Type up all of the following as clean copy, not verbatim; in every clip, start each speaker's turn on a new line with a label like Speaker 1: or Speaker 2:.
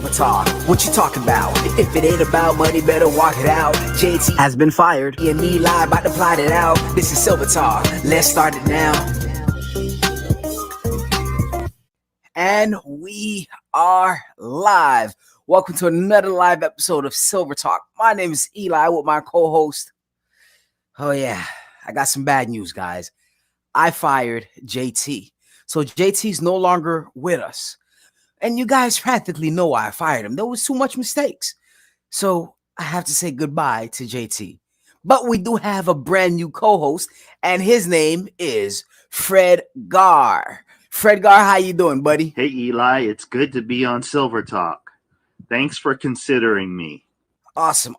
Speaker 1: Silver Talk. What you talking about? If it ain't about money, better walk it out. JT has been fired. And Eli about to plot it out. This is Silver Talk. Let's start it now. And we are live. Welcome to another live episode of Silver Talk. My name is Eli with my co-host. Oh yeah, I got some bad news, guys. I fired JT. So JT's no longer with us. And you guys practically know why I fired him. There was too much mistakes. So I have to say goodbye to JT. But we do have a brand new co-host, and his name is Fred Gar. Fred Gar, how you doing, buddy?
Speaker 2: Hey, Eli. It's good to be on Silver Talk. Thanks for considering me.
Speaker 1: Awesome.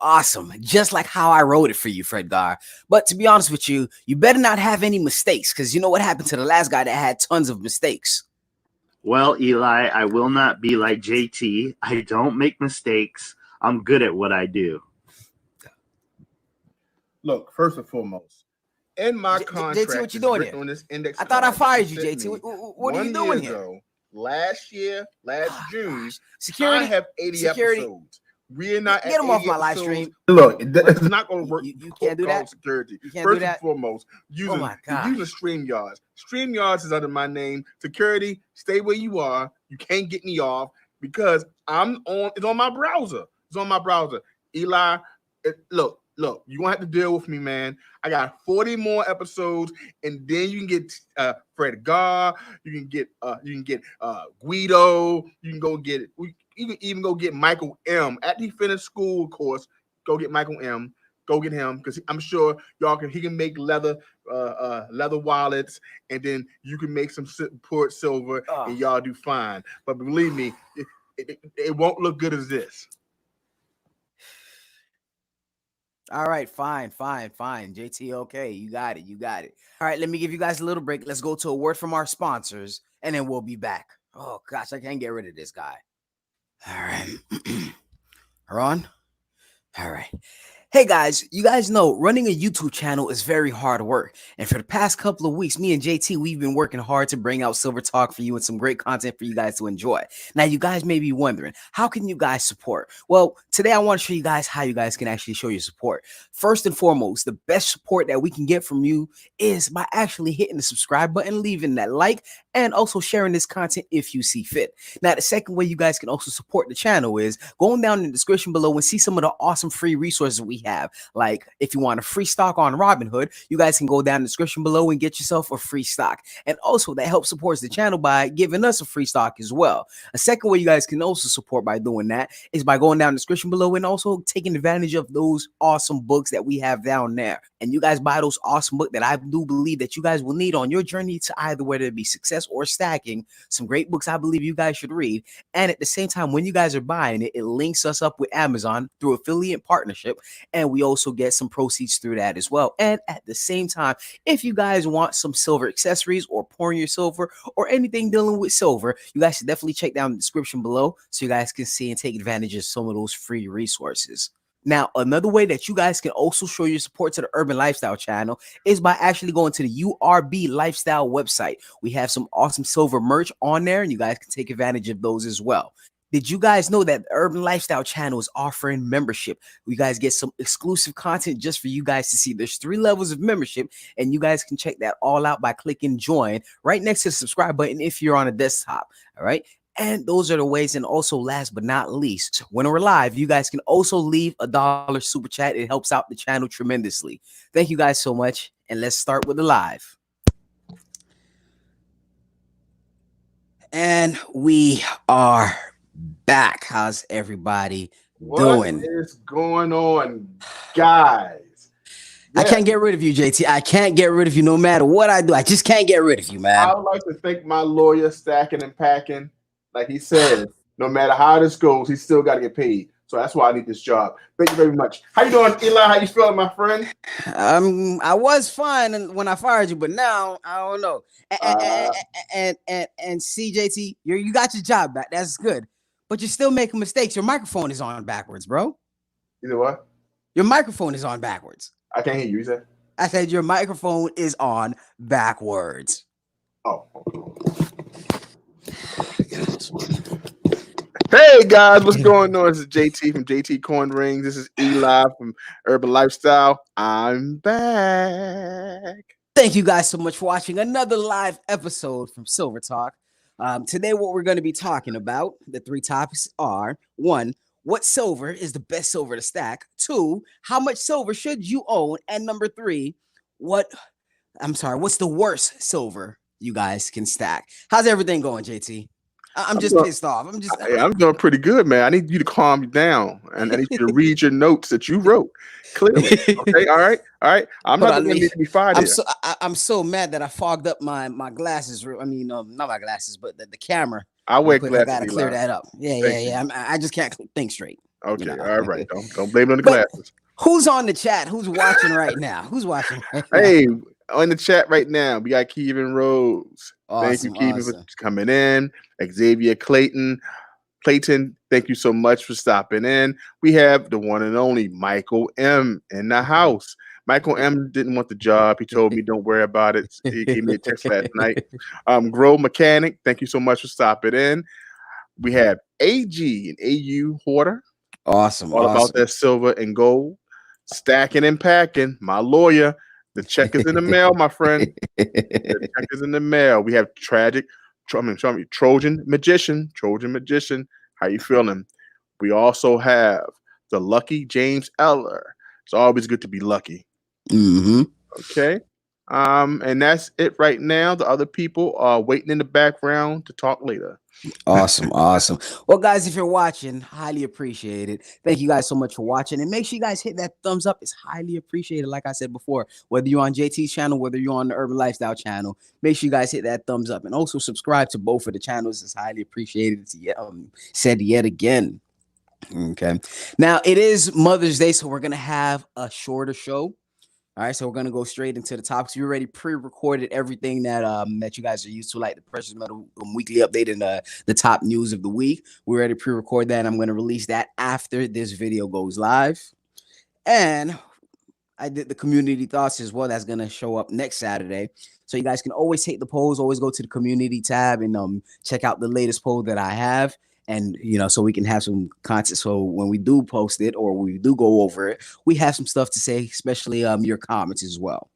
Speaker 1: Just like how I wrote it for you, Fred Gar. But to be honest with you, you better not have any mistakes, because you know what happened to the last guy that had tons of mistakes.
Speaker 2: Well, Eli, I will not be like JT. I don't make mistakes. I'm good at what I do.
Speaker 3: Look, first and foremost, in my contract,
Speaker 1: JT, what you doing here?
Speaker 3: On this index
Speaker 1: I thought I
Speaker 3: card
Speaker 1: fired
Speaker 3: that
Speaker 1: you,
Speaker 3: you
Speaker 1: JT.
Speaker 3: sent me
Speaker 1: What are you doing here?
Speaker 3: ago, last June,
Speaker 1: Security.
Speaker 3: I have 80 episodes. We're not
Speaker 1: Get him off my live stream.
Speaker 3: Look, it's not going to work.
Speaker 1: You can't do that.
Speaker 3: Security.
Speaker 1: You can't
Speaker 3: First
Speaker 1: do that.
Speaker 3: and foremost,
Speaker 1: Oh my God.
Speaker 3: using StreamYards. StreamYards is under my name. Security, stay where you are. You can't get me off because it's on my browser. Eli, look, you're gonna have to deal with me, man. I got 40 more episodes, and then you can get Fred Gar, you can get Guido, you can go get even go get Michael M. After he finished school, of course, go get Michael M. Go get him, because I'm sure he can make leather wallets, and then you can make some poured silver, and y'all do fine. But believe me, it won't look good as this.
Speaker 1: All right, fine. JT, okay, you got it. All right, let me give you guys a little break. Let's go to a word from our sponsors, and then we'll be back. Oh gosh, I can't get rid of this guy. All right, Ron. All right. Hey guys, you guys know running a YouTube channel is very hard work. And for the past couple of weeks, me and JT, we've been working hard to bring out Silver Talk for you and some great content for you guys to enjoy. Now, you guys may be wondering, how can you guys support? Well, today I want to show you guys how you guys can actually show your support. First and foremost, the best support that we can get from you is by actually hitting the subscribe button, leaving that like, and also sharing this content if you see fit. Now, the second way you guys can also support the channel is going down in the description below and see some of the awesome free resources we have. Like if you want a free stock on Robinhood, you guys can go down in the description below and get yourself a free stock. And also that helps support the channel by giving us a free stock as well. A second way you guys can also support by doing that is by going down in the description below and also taking advantage of those awesome books that we have down there. And you guys buy those awesome books that I do believe that you guys will need on your journey to either whether it be success or stacking. Some great books I believe you guys should read. And at the same time, when you guys are buying it, it links us up with Amazon through affiliate partnership. And we also get some proceeds through that as well. And at the same time, if you guys want some silver accessories or pouring your silver or anything dealing with silver, you guys should definitely check down the description below so you guys can see and take advantage of some of those free resources. Now, another way that you guys can also show your support to the Urban Lifestyle channel is by actually going to the URB Lifestyle website. We have some awesome silver merch on there, and you guys can take advantage of those as well. Did you guys know that the Urban Lifestyle channel is offering membership? You guys get some exclusive content just for you guys to see. There's 3 levels of membership, and you guys can check that all out by clicking join right next to the subscribe button if you're on a desktop. All right. And those are the ways. And also last but not least, when we're live, you guys can also leave a $1 super chat. It helps out the channel tremendously. Thank you guys so much. And let's start with the live. And we are back. How's everybody doing?
Speaker 3: What is going on, guys?
Speaker 1: I can't get rid of you, JT. I can't get rid of you no matter what I do. I just can't get rid of you, man.
Speaker 3: I would like to thank my lawyer, Stacking and Packing. Like he said, no matter how this goes, he still got to get paid. So that's why I need this job. Thank you very much. How you doing, Eli? How you feeling, my friend?
Speaker 1: I was fine when I fired you, but now I don't know. And CJT, you got your job back. That's good, but you're still making mistakes. Your microphone is on backwards, bro.
Speaker 3: You know what?
Speaker 1: Your microphone is on backwards.
Speaker 3: I can't hear you. You said?
Speaker 1: I said your microphone is on backwards.
Speaker 3: Oh. Hey guys, what's going on? This is JT from JT Coin Rings. This is Eli from Urban Lifestyle. I'm back.
Speaker 1: Thank you guys so much for watching another live episode from Silver Talk. Today, what we're going to be talking about, the three topics are: one, what silver is the best silver to stack? Two, how much silver should you own? And number three, what's the worst silver you guys can stack? How's everything going, JT? I'm just pissed off.
Speaker 3: I'm doing pretty good, man. I need you to calm down, and I need you to read your notes that you wrote clearly. Okay, all right. I'm not going to be fired.
Speaker 1: I'm so mad that I fogged up my glasses. I mean, not my glasses, but the camera.
Speaker 3: I wear glasses.
Speaker 1: I gotta clear that up. Yeah. I just can't think straight.
Speaker 3: Okay, you know? All right. Don't blame it on the glasses.
Speaker 1: Who's on the chat? Who's watching right now? Who's watching right now?
Speaker 3: Hey, on the chat right now, we got Kevin Rose.
Speaker 1: Awesome,
Speaker 3: thank you, Kevin, for coming in. Xavier Clayton, thank you so much for stopping in. We have the one and only Michael M in the house. Michael M didn't want the job. He told me, don't worry about it. He gave me a text last night. Grow Mechanic, thank you so much for stopping in. We have AG and AU Hoarder.
Speaker 1: Awesome.
Speaker 3: All about that silver and gold. Stacking and packing. My lawyer. The check is in the mail, my friend. The check is in the mail. We have Trojan Magician. How you feeling? We also have the Lucky James Eller. It's always good to be lucky.
Speaker 1: Mm-hmm.
Speaker 3: Okay. And that's it right now. The other people are waiting in the background to talk later.
Speaker 1: Awesome. Well, guys, if you're watching, highly appreciate it. Thank you guys so much for watching, and make sure you guys hit that thumbs up. It's highly appreciated. Like I said before, whether you're on JT's channel, whether you're on the Urban Lifestyle channel, make sure you guys hit that thumbs up, and also subscribe to both of the channels. It's highly appreciated. It's said yet again. Okay, now it is Mother's Day, so we're gonna have a shorter show. All right, so we're gonna go straight into the topics. We already pre-recorded everything that that you guys are used to, like the Precious Metal weekly update and the top news of the week. We already pre-recorded that. And I'm gonna release that after this video goes live. And I did the community thoughts as well. That's gonna show up next Saturday. So you guys can always take the polls. Always go to the community tab and check out the latest poll that I have. And, so we can have some content. So when we do post it or we do go over it, we have some stuff to say, especially your comments as well.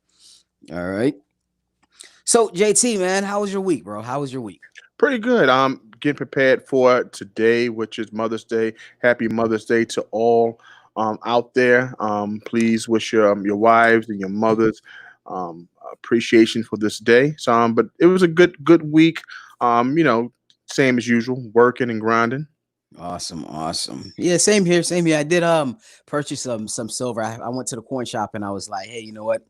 Speaker 1: All right. So, JT, man, how was your week, bro? How was your week?
Speaker 3: Pretty good. I'm getting prepared for today, which is Mother's Day. Happy Mother's Day to all out there. Please wish your wives and your mothers appreciation for this day. But it was a good week. Same as usual, working and grinding.
Speaker 1: Awesome. Yeah, same here. I did purchase some silver. I went to the coin shop and I was like, hey, you know what?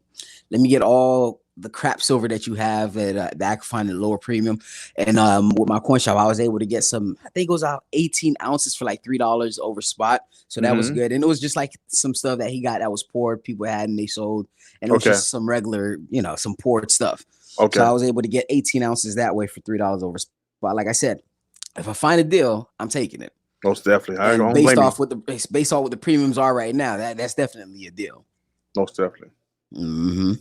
Speaker 1: Let me get all the crap silver that you have that I can find at lower premium. And with my coin shop, I was able to get some, I think it was 18 ounces for like $3 over spot. So that was good. And it was just like some stuff that he got that was poured, people had and they sold. And it was just some regular, some poured stuff. Okay. So I was able to get 18 ounces that way for $3 over spot. But like I said, if I find a deal, I'm taking it.
Speaker 3: Most definitely.
Speaker 1: Based off what the premiums are right now, that's definitely a deal.
Speaker 3: Most definitely.
Speaker 1: Mm-hmm.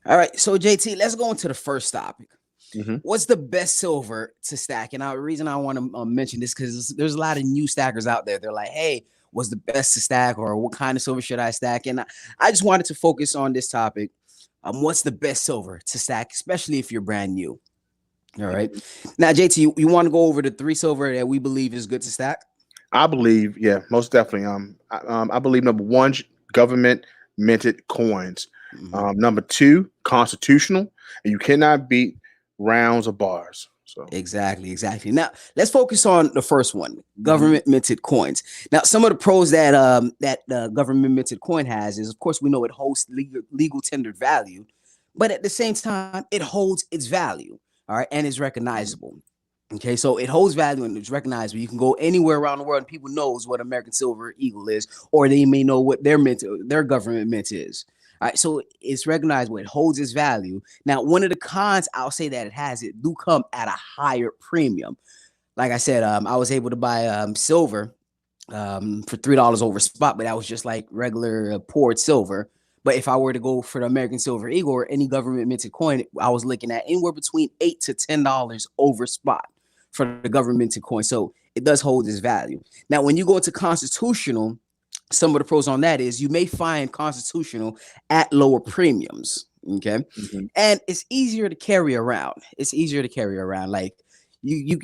Speaker 1: All right. So JT, let's go into the first topic. Mm-hmm. What's the best silver to stack? And the reason I want to mention this because there's a lot of new stackers out there. They're like, hey, what's the best to stack, or what kind of silver should I stack? And I just wanted to focus on this topic. What's the best silver to stack, especially if you're brand new? All right. Now, JT, you want to go over the three silver that we believe is good to stack?
Speaker 3: I believe, yeah, most definitely. I believe number one, government minted coins. Mm-hmm. Number two, constitutional, and you cannot beat rounds or bars. So
Speaker 1: exactly. Now let's focus on the first one, government minted coins. Now, some of the pros that that government minted coin has is, of course, we know it holds legal tendered value, but at the same time, it holds its value. All right. And it's recognizable. Okay. So it holds value and it's recognizable. You can go anywhere around the world and people knows what American Silver Eagle is, or they may know what their government mint is. All right. So it's recognizable. It holds its value. Now, one of the cons I'll say that it do come at a higher premium. Like I said, I was able to buy silver for $3 over spot, but that was just like regular poured silver. But if I were to go for the American Silver Eagle or any government minted coin, I was looking at anywhere between $8 to $10 over spot for the government minted coin. So it does hold its value. Now, when you go into constitutional, some of the pros on that is you may find constitutional at lower premiums. Okay. And it's easier to carry around. It's easier to carry around. Like you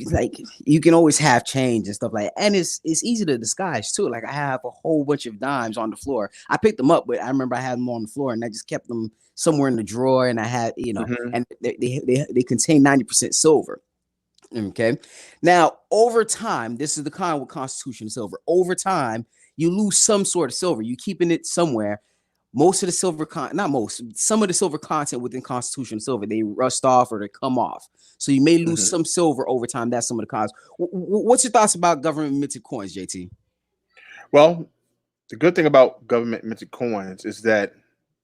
Speaker 1: can always have change and stuff like that. And it's easy to disguise too. Like I have a whole bunch of dimes on the floor. I picked them up, but I remember I had them on the floor and I just kept them somewhere in the drawer. And I had, and they contain 90% silver. Okay. Now, over time, this is the con with constitutional silver. Over time, you lose some sort of silver. You keeping it somewhere. Most of the silver some of the silver content within constitutional silver, they rust off or they come off. So you may lose some silver over time. That's some of the cons. What's your thoughts about government minted coins, JT?
Speaker 3: Well, the good thing about government minted coins is that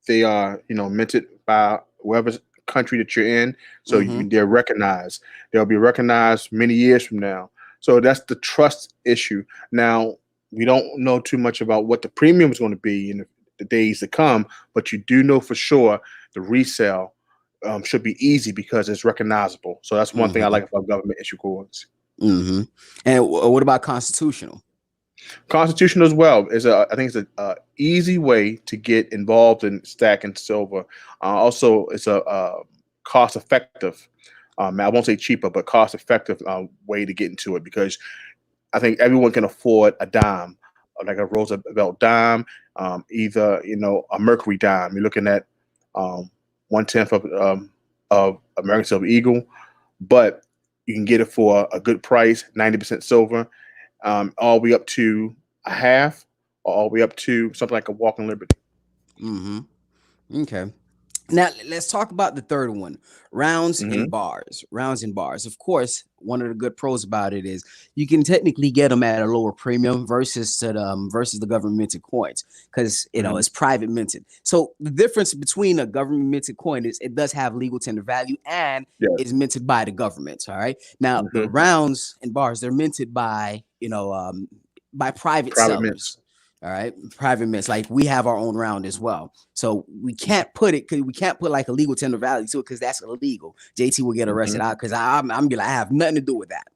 Speaker 3: they are, minted by whoever country that you're in. So they're recognized. They'll be recognized many years from now. So that's the trust issue. Now, we don't know too much about what the premium is going to be in the days to come, but you do know for sure the resale should be easy because it's recognizable. So that's one thing I like about government issue coins.
Speaker 1: And what about constitutional?
Speaker 3: Constitutional as well I think it's a easy way to get involved in stacking silver. Also, it's a cost effective. I won't say cheaper, but cost effective way to get into it, because I think everyone can afford a dime, like a Roosevelt dime, either a Mercury dime. You're looking at 1/10 of American Silver Eagle, but you can get it for a good price, 90% silver, all the way up to a half, or all the way up to something like a Walking Liberty.
Speaker 1: Okay. Now let's talk about the third one, rounds and bars. Rounds and bars. Of course, one of the good pros about it is you can technically get them at a lower premium versus the government minted coins, because it's private minted. So the difference between a government minted coin is it does have legal tender value and is minted by the government. All right. Now the rounds and bars, they're minted by by private sellers.
Speaker 3: Mints.
Speaker 1: All right, private mints. Like we have our own round as well, so we can't put like a legal tender value to it, because that's illegal. JT will get arrested out, because I'm be like, I have nothing to do with that.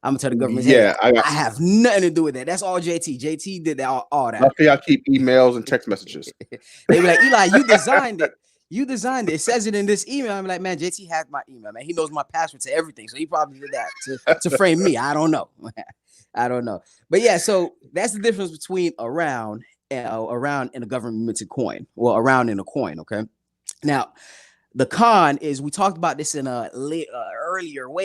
Speaker 1: I'm gonna tell the government, hey, I have nothing to do with that. That's all JT. JT did that, all that.
Speaker 3: Luckily, I keep emails and text messages.
Speaker 1: They be like, Eli, you designed it. You designed it. It says it in this email. I'm like, man, JT has my email, man. He knows my password to everything, so he probably did that to frame me. I don't know. I don't know. But yeah, so that's the difference between a round and a government minted coin. Well, a round and a coin. Okay. Now, the con is, we talked about this in a way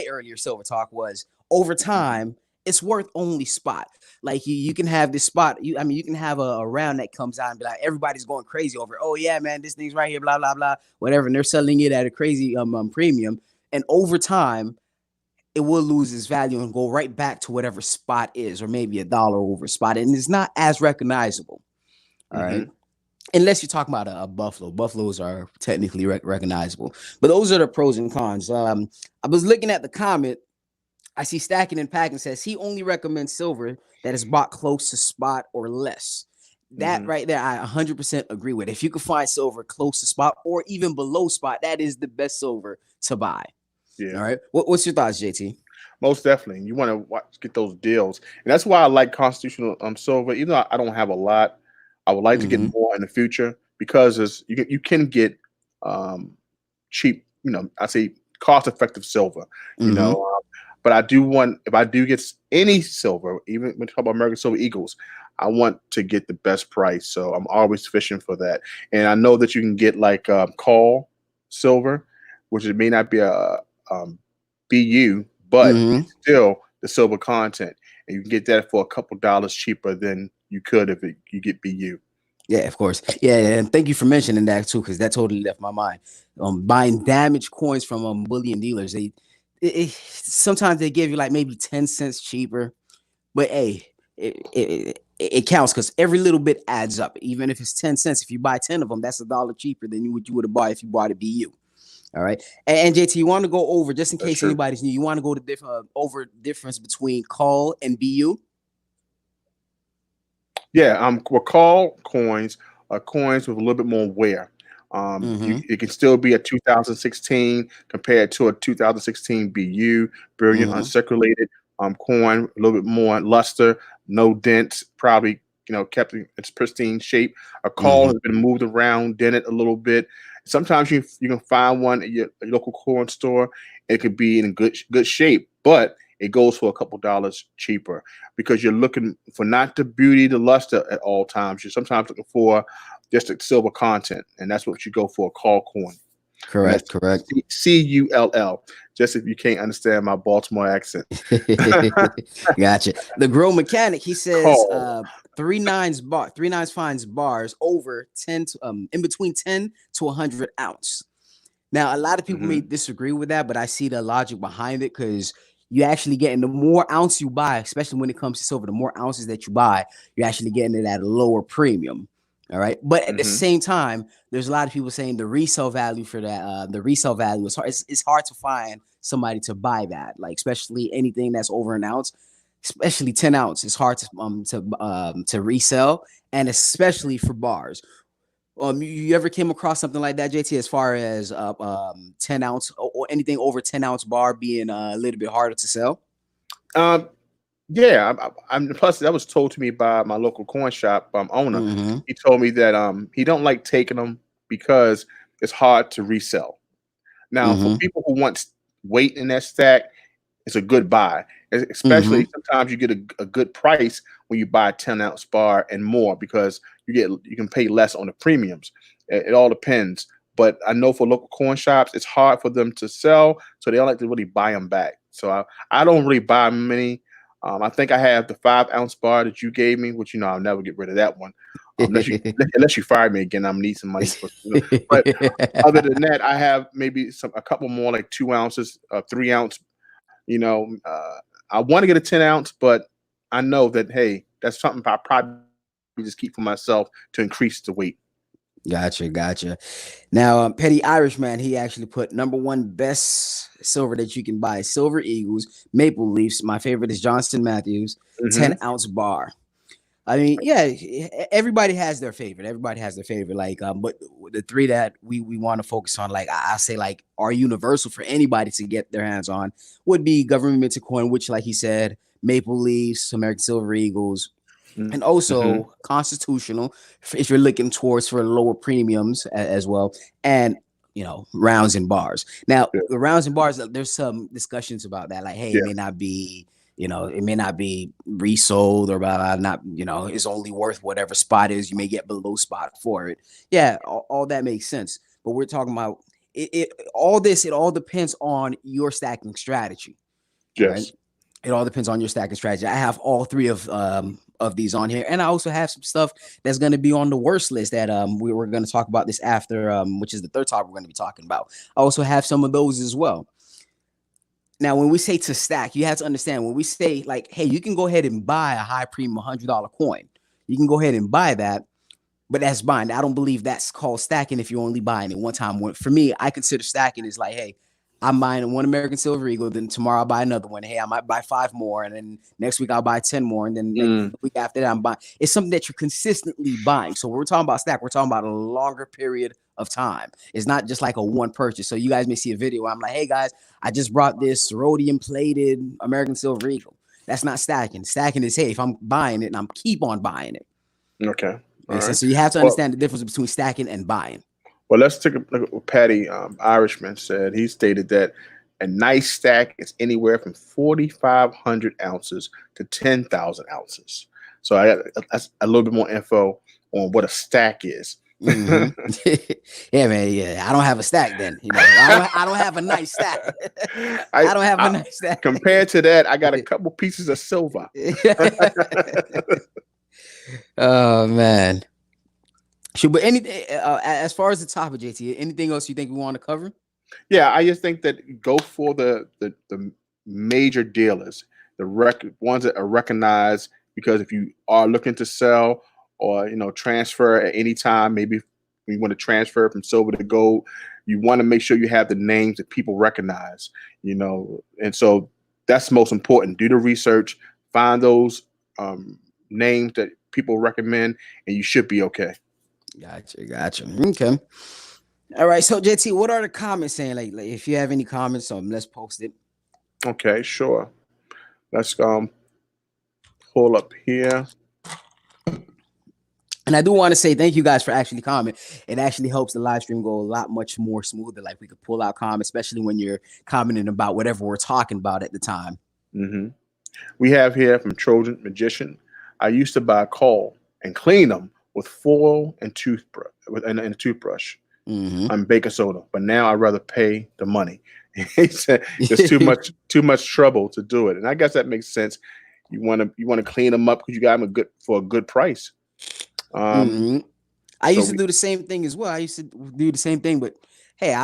Speaker 1: earlier Silver Talk, was over time, it's worth only spot. Like you can have this spot. You can have a round that comes out and be like, everybody's going crazy over it. Oh yeah, man, this thing's right here, blah, blah, blah, whatever. And they're selling it at a crazy premium. And over time, it will lose its value and go right back to whatever spot is, or maybe $1 over spot. And it's not as recognizable. All right. Unless you're talking about a buffalo. Buffaloes are technically recognizable. But those are the pros and cons. I was looking at the comment. I see Stacking and Packing says he only recommends silver that is bought close to spot or less. That right there, I 100% agree with. If you can find silver close to spot or even below spot, that is the best silver to buy. Yeah. All right. What's your thoughts, JT?
Speaker 3: Most definitely. You want to get those deals. And that's why I like constitutional silver. Even though I don't have a lot, I would like to get more in the future, because you can get cheap, I say cost-effective silver, but I do want, if I do get any silver, even when we talk about American Silver Eagles, I want to get the best price. So I'm always fishing for that. And I know that you can get like call silver, which it may not be a BU, but it's still the silver content, and you can get that for a couple dollars cheaper than you could if you get BU.
Speaker 1: Yeah, of course. Yeah, and thank you for mentioning that too, because that totally left my mind. Buying damaged coins from bullion dealers, sometimes they give you like maybe 10 cents cheaper, but hey, it counts, because every little bit adds up. Even if it's 10 cents, if you buy 10 of them, that's $1 cheaper than what you would have bought if you bought a BU. All right. And JT, you want to go over, just in case anybody's new, you want to go to over difference between call and BU?
Speaker 3: Yeah, call coins are coins with a little bit more wear. It can still be a 2016 compared to a 2016 BU, brilliant, uncirculated. coin, a little bit more luster, no dents, probably kept in its pristine shape. A call has been moved around, dented a little bit. Sometimes you can find one at your local coin store. It could be in good shape, but it goes for a couple dollars cheaper because you're looking for not the beauty, the luster at all times. You're sometimes looking for just the silver content, and that's what you go for, a call coin.
Speaker 1: Correct.
Speaker 3: CULL. Just if you can't understand my Baltimore accent.
Speaker 1: Gotcha. The Grow Mechanic, he says
Speaker 3: Call.
Speaker 1: 3 nines finds bars over 10 to, in between 10 to 100 ounce. Now, a lot of people may disagree with that, but I see the logic behind it because you actually getting the more ounce you buy, especially when it comes to silver, the more ounces that you buy, you're actually getting it at a lower premium. All right. But at the same time, there's a lot of people saying the resale value for that, the resale value is hard. It's hard to find somebody to buy that, like especially anything that's over an ounce, especially 10 ounce. It's hard to resell, and especially for bars. You ever came across something like that, JT, as far as 10 ounce or anything over 10 ounce bar being a little bit harder to sell?
Speaker 3: Yeah, I'm plus that was told to me by my local coin shop owner. He told me that he don't like taking them because it's hard to resell. Now, for people who want weight in that stack, it's a good buy. Especially sometimes you get a good price when you buy a 10-ounce bar and more because you can pay less on the premiums. It all depends. But I know for local coin shops, it's hard for them to sell, so they don't like to really buy them back. So I don't really buy many. I think I have the 5-ounce bar that you gave me, which I'll never get rid of that one. Unless you fire me again, I'm need some money. But other than that, I have maybe a couple more, like 2 ounces, 3 ounce. I want to get a 10-ounce, but I know that that's something I probably just keep for myself to increase the weight.
Speaker 1: Gotcha. Now, Petty Irishman, he actually put number 1 best silver that you can buy: Silver Eagles, Maple Leafs. My favorite is Johnston Matthews, 10-ounce bar. I mean, yeah, everybody has their favorite. Like, but the 3 that we want to focus on, like I say, like are universal for anybody to get their hands on, would be government minted coin, which, like he said, Maple Leafs, American Silver Eagles. And also constitutional if you're looking towards for lower premiums as well, and rounds and bars. Now the rounds and bars, there's some discussions about that, like it may not be resold, or not it's only worth whatever spot is. You may get below spot for it. All that makes sense, but we're talking about it all depends on your stacking strategy.
Speaker 3: Yes.
Speaker 1: It all depends on your stacking strategy. I have all 3 of these on here, and I also have some stuff that's going to be on the worst list that we're going to talk about this after, which is the third topic we're going to be talking about. I also have some of those as well. Now, when we say to stack, you have to understand, when we say like, hey, you can go ahead and buy a high premium $100 coin. You can go ahead and buy that, but that's buying. I don't believe that's called stacking if you're only buying it one time. For me, I consider stacking is like, hey, I'm buying 1 American Silver Eagle, then tomorrow I'll buy another one. Hey, I might buy 5 more, and then next week I'll buy 10 more, and then the week after that I'm buying. It's something that you're consistently buying. So when we're talking about stack, we're talking about a longer period of time. It's not just like a one purchase. So you guys may see a video where I'm like, hey guys, I just brought this rhodium plated American Silver Eagle. That's not stacking. Stacking is, hey, if I'm buying it and I'm keep on buying it.
Speaker 3: Okay.
Speaker 1: Right. So you have to understand the difference between stacking and buying.
Speaker 3: Well, let's take a look at what Patty Irishman said. He stated that a nice stack is anywhere from 4,500 ounces to 10,000 ounces. So I got a little bit more info on what a stack is.
Speaker 1: Yeah, man. Yeah, I don't have a stack. Then I don't have a nice stack. I don't have a nice stack.
Speaker 3: Compared to that, I got a couple pieces of silver.
Speaker 1: Oh man. Sure, but anything as far as the topic, JT, anything else you think we want to cover?
Speaker 3: Yeah, I just think that go for the major dealers, the ones that are recognized, because if you are looking to sell or transfer at any time, maybe you want to transfer from silver to gold, you want to make sure you have the names that people recognize, and so that's most important. Do the research, find those names that people recommend, and you should be okay.
Speaker 1: Gotcha. Okay. All right. So JT, what are the comments saying? Like if you have any comments, let's post it.
Speaker 3: Okay, sure. Let's pull up here.
Speaker 1: And I do want to say thank you guys for actually commenting. It actually helps the live stream go a lot much more smoother. Like we could pull out comments, especially when you're commenting about whatever we're talking about at the time.
Speaker 3: Mm-hmm. We have here from Trojan Magician. I used to buy coal and clean them with foil and and a toothbrush and baking soda, but now I'd rather pay the money. He said there's too much trouble to do it, and I guess that makes sense. You want to clean them up because you got them for a good price.
Speaker 1: I used to do the same thing as well. I used to do the same thing, but hey,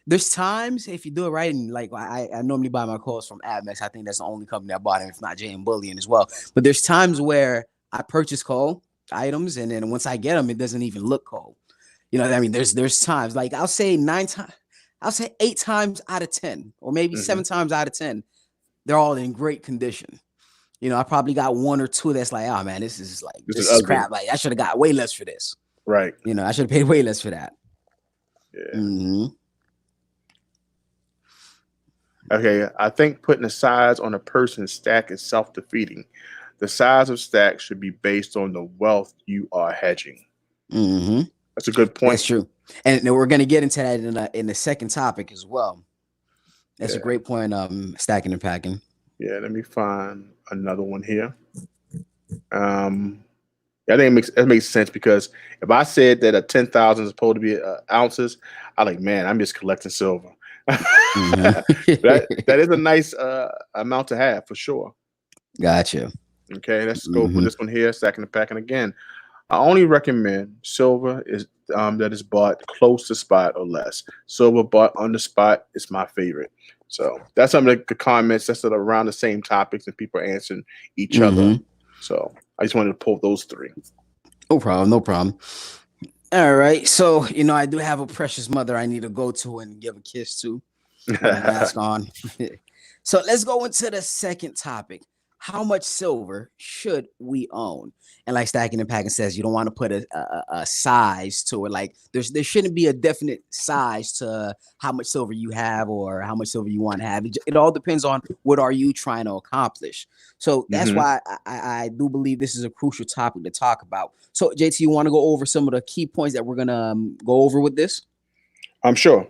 Speaker 1: there's times if you do it right, and like I normally buy my calls from Admex. I think that's the only company I bought, and if not Jay and Bullion as well. But there's times where I purchase coal items, and then once I get them, it doesn't even look coal. You know what I mean? There's times like I'll say 8 times out of 10, or maybe 7 times out of 10, they're all in great condition. You know, I probably got 1 or 2 that's like, oh man, this is crap. Like I should have got way less for this.
Speaker 3: Right.
Speaker 1: You know, I should have paid way less for that.
Speaker 3: Yeah. Okay, I think putting a size on a person's stack is self-defeating. The size of stack should be based on the wealth you are hedging. That's a good point.
Speaker 1: That's true. And we're going to get into that in the second topic as well. That's a great point, stacking and packing.
Speaker 3: Yeah, let me find another one here. I think it makes sense because if I said that a 10,000 is supposed to be ounces, I'm like, man, I'm just collecting silver. That is a nice amount to have for sure.
Speaker 1: Gotcha.
Speaker 3: Okay, let's go for this one here, stacking and packing again. I only recommend silver is that is bought close to spot or less. Silver bought on the spot is my favorite. So that's some of the comments that's around the same topics and people are answering each other. So I just wanted to pull those 3.
Speaker 1: No problem. No problem. All right. So, you know, I do have a precious mother I need to go to and give a kiss to. Mask on. So let's go into the second topic. How much silver should we own? And like Stacking and Packing says, you don't want to put a size to it. Like there shouldn't be a definite size to how much silver you have or how much silver you want to have. It all depends on what are you trying to accomplish. So that's why I do believe this is a crucial topic to talk about. So JT, you want to go over some of the key points that we're gonna go over with this?
Speaker 3: I'm sure.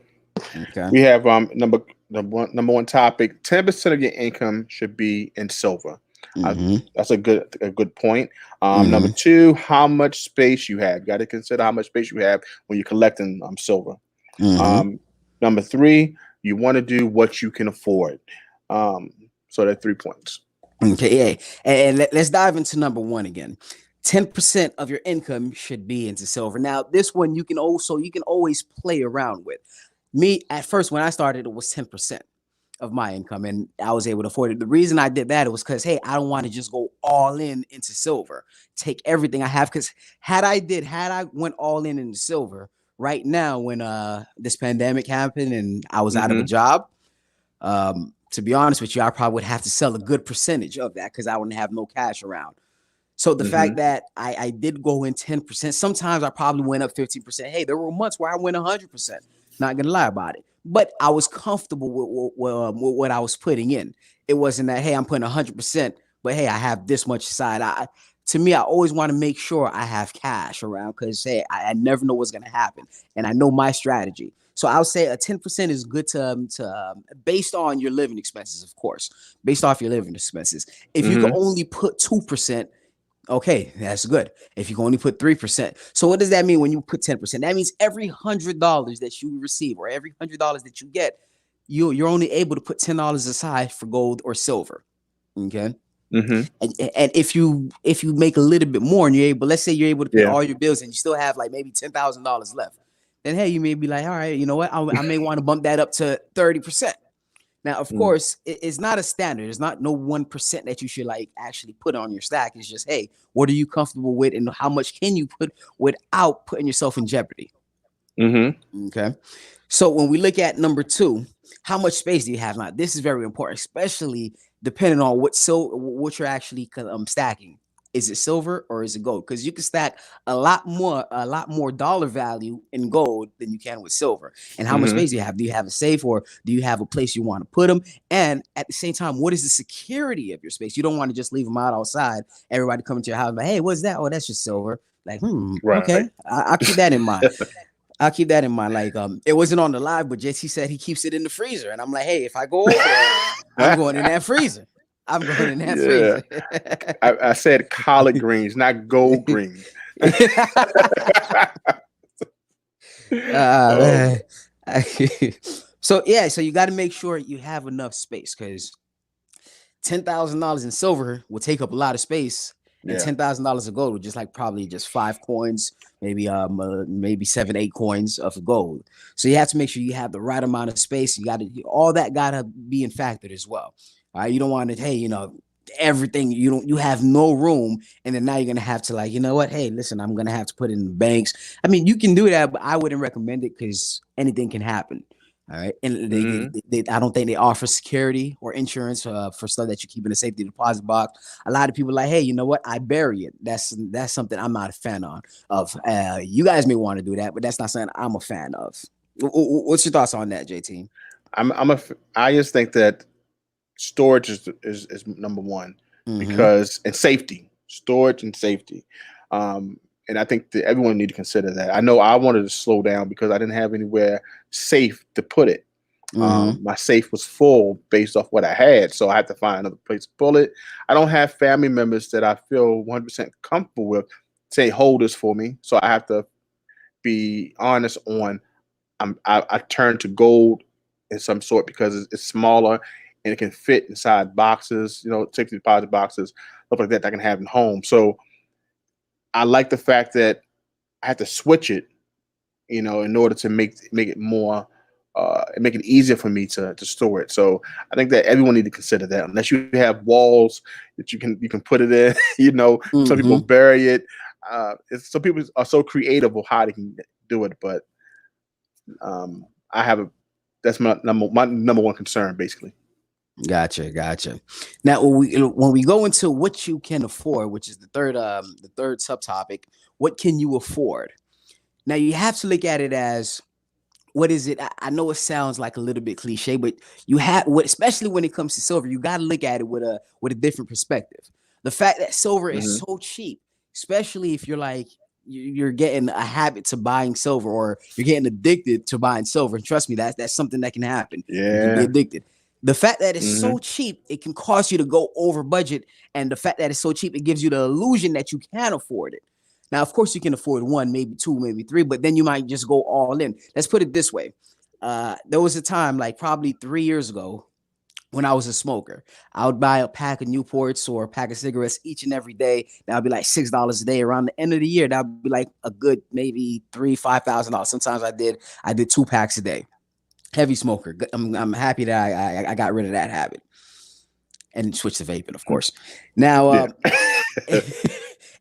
Speaker 1: Okay.
Speaker 3: We have number one topic: 10% of your income should be in silver. That's a good point. Number 2, how much space you have. You got to consider how much space you have when you're collecting silver. Number 3, you want to do what you can afford. So that's 3 points.
Speaker 1: Okay, yeah. And let's dive into number 1 again. 10% of your income should be into silver. Now, this one you can always play around with. Me, at first, when I started, it was 10% of my income, and I was able to afford it. The reason I did that, it was because, hey, I don't want to just go all into silver, take everything I have. Because had I went all into silver right now, when this pandemic happened and I was out of a job, to be honest with you, I probably would have to sell a good percentage of that because I wouldn't have no cash around. So the fact that I did go in 10%, sometimes I probably went up 50%. Hey, there were months where I went 100%. Not gonna lie about it, but I was comfortable with what I was putting in. It wasn't that, hey, I'm putting 100%, but hey, I have this much side. To me, I always want to make sure I have cash around because, hey, I never know what's gonna happen, and I know my strategy. So I'll say a 10% is good to based on your living expenses, of course, based off your living expenses. If you can only put 2%. Okay, that's good. If you can only put 3%. So what does that mean when you put 10%? That means every $100 that you receive or every $100 that you get, you're only able to put $10 aside for gold or silver. Okay. And if you make a little bit more and let's say you're able to pay all your bills and you still have like maybe $10,000 left, then hey, you may be like, all right, you know what? I may want to bump that up to 30%. Now, of course, it's not a standard. It's not no 1% that you should like actually put on your stack. It's just, hey, what are you comfortable with and how much can you put without putting yourself in jeopardy? Okay. So when we look at number 2, how much space do you have? Now, this is very important, especially depending on what you're actually stacking. Is it silver or is it gold? Because you can stack a lot more dollar value in gold than you can with silver. And how much space do you have? Do you have a safe, or do you have a place you want to put them? And at the same time, what is the security of your space? You don't want to just leave them out outside. Everybody coming to your house, like, hey, what's that? Oh, that's just silver. Like, okay, I'll keep that in mind. I'll keep that in mind. Like, it wasn't on the live, but JT said he keeps it in the freezer, and I'm like, hey, if I go over there, I'm going in that freezer. I'm going in that freezer.
Speaker 3: I said collard greens, not gold greens.
Speaker 1: So yeah, so you got to make sure you have enough space, because $10,000 in silver will take up a lot of space, and $10,000 of gold would just like probably just 5 coins, maybe 7, 8 coins of gold. So you have to make sure you have the right amount of space. You got to, all that got to be in factored as well. All right, you don't want to, hey, you know, everything, you have no room, and then now you're gonna have to, like, you know what, hey, listen, I'm gonna have to put it in banks. I mean, you can do that, but I wouldn't recommend it, because anything can happen. All right, and they I don't think they offer security or insurance for stuff that you keep in a safety deposit box. A lot of people are like, hey, you know what, I bury it. That's something I'm not a fan of. You guys may want to do that, but that's not something I'm a fan of. What's your thoughts on that, JT?
Speaker 3: I just think that storage is number one, because, and safety, storage and safety. And I think that everyone need to consider that. I know I wanted to slow down because I didn't have anywhere safe to put it. My safe was full based off what I had, so I had to find another place to pull it. I don't have family members that I feel 100% comfortable with say, hold this for me. So I have to be honest on, I turn to gold in some sort, because it's smaller and it can fit inside boxes, you know, safety deposit boxes, stuff like that I can have in home. So I like the fact that I have to switch it, you know, in order to make it more, make it easier for me to store it. So I think that everyone need to consider that. Unless you have walls that you can put it in, you know, some people bury it. Some people are so creative of how they can do it, but that's my number one concern, basically.
Speaker 1: Gotcha. Now, when we go into what you can afford, which is the third subtopic, what can you afford? Now, you have to look at it as, what is it? I know it sounds like a little bit cliche, but you have, especially when it comes to silver, you got to look at it with a different perspective. The fact that silver is so cheap, especially if you're like, you're getting a habit to buying silver, or you're getting addicted to buying silver. And trust me, that's something that can happen.
Speaker 3: Yeah.
Speaker 1: You can be addicted. The fact that it's so cheap, it can cause you to go over budget. And the fact that it's so cheap, it gives you the illusion that you can afford it. Now, of course, you can afford 1, maybe 2, maybe 3, but then you might just go all in. Let's put it this way. There was a time, like probably 3 years ago, when I was a smoker. I would buy a pack of Newports or a pack of cigarettes each and every day. That would be like $6 a day. Around the end of the year, that would be like a good maybe $3,000-$5,000. Sometimes I did 2 packs a day. Heavy smoker. I'm happy that I got rid of that habit and switched to vaping, of course. Now,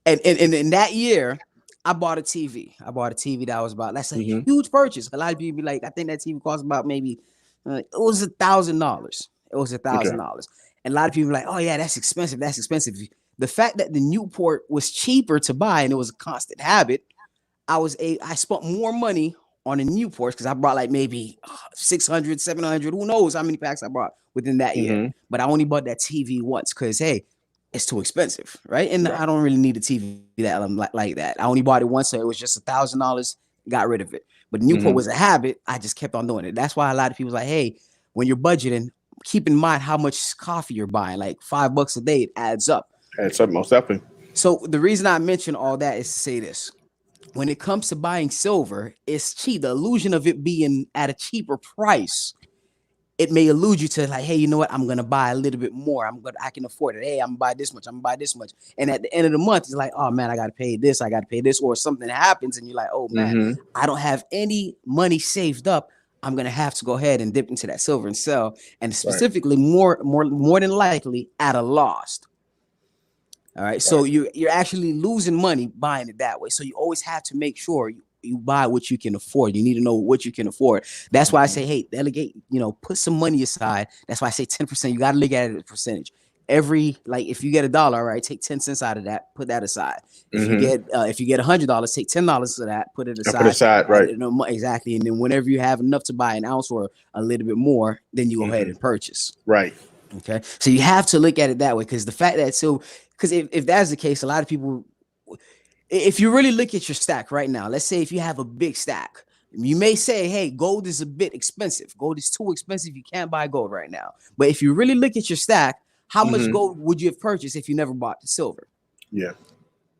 Speaker 1: and in that year, I bought a TV. I bought a TV that was about, that's a huge purchase. A lot of people be like, I think that TV cost about maybe, it was $1,000. It was $1,000. And a lot of people were like, oh yeah, that's expensive. That's expensive. The fact that the Newport was cheaper to buy and it was a constant habit, I spent more money on the Newports, because I brought like maybe 600, 700, who knows how many packs I brought within that year. But I only bought that TV once, because hey, it's too expensive, right? And I don't really need a TV that like that. I only bought it once, so it was just $1,000. Got rid of it. But Newport was a habit. I just kept on doing it. That's why a lot of people like, hey, when you're budgeting, keep in mind how much coffee you're buying. Like $5 a day, it adds up.
Speaker 3: Adds up, most definitely.
Speaker 1: So the reason I mention all that is to say this. When it comes to buying silver, it's cheap. The illusion of it being at a cheaper price, it may elude you to like, hey, you know what? I'm gonna buy a little bit more. I can afford it. Hey, I'm gonna buy this much. I'm gonna buy this much. And at the end of the month, it's like, oh man, I gotta pay this. I gotta pay this. Or something happens, and you're like, oh man, I don't have any money saved up. I'm gonna have to go ahead and dip into that silver and sell. And specifically, more than likely at a loss. All right. So you're actually losing money buying it that way. So you always have to make sure you buy what you can afford. You need to know what you can afford. That's why I say, hey, delegate, put some money aside. That's why I say 10%. You got to look at it as a percentage. every, like, if you get $1, all right, take 10 cents out of that, put that aside. If you get $100, take $10 of that, put it aside.
Speaker 3: Put aside, right?
Speaker 1: Exactly. And then whenever you have enough to buy an ounce or a little bit more, then you go ahead and purchase.
Speaker 3: Right.
Speaker 1: Okay. So you have to look at it that way, because the fact that because if that's the case, a lot of people, if you really look at your stack right now, let's say if you have a big stack, you may say, hey, gold is a bit expensive. Gold is too expensive. You can't buy gold right now. But if you really look at your stack, how much gold would you have purchased if you never bought the silver?
Speaker 3: Yeah.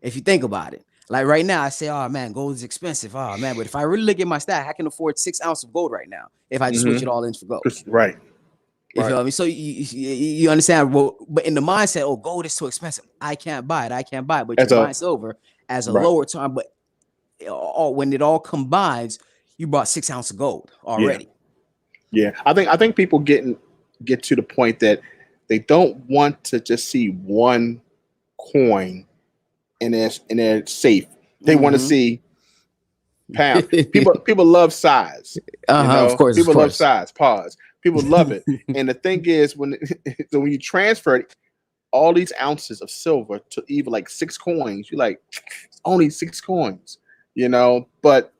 Speaker 1: If you think about it, like right now, I say, oh man, gold is expensive. Oh man, but if I really look at my stack, I can afford 6 ounces of gold right now if I just switch it all in for gold.
Speaker 3: Right.
Speaker 1: You feel me? So you understand? Well, but in the mindset, oh, gold is too expensive. I can't buy it. I can't buy it. But you're buying silver as a lower time. But when it all combines, you bought 6 ounces of gold already.
Speaker 3: Yeah. I think people get to the point that they don't want to just see one coin in their safe. They want to see pound. People love size.
Speaker 1: Of course.
Speaker 3: People love size. Pause. People love it. And the thing is, when you transfer it, all these ounces of silver to even like 6 coins, you're like, it's only 6 coins, but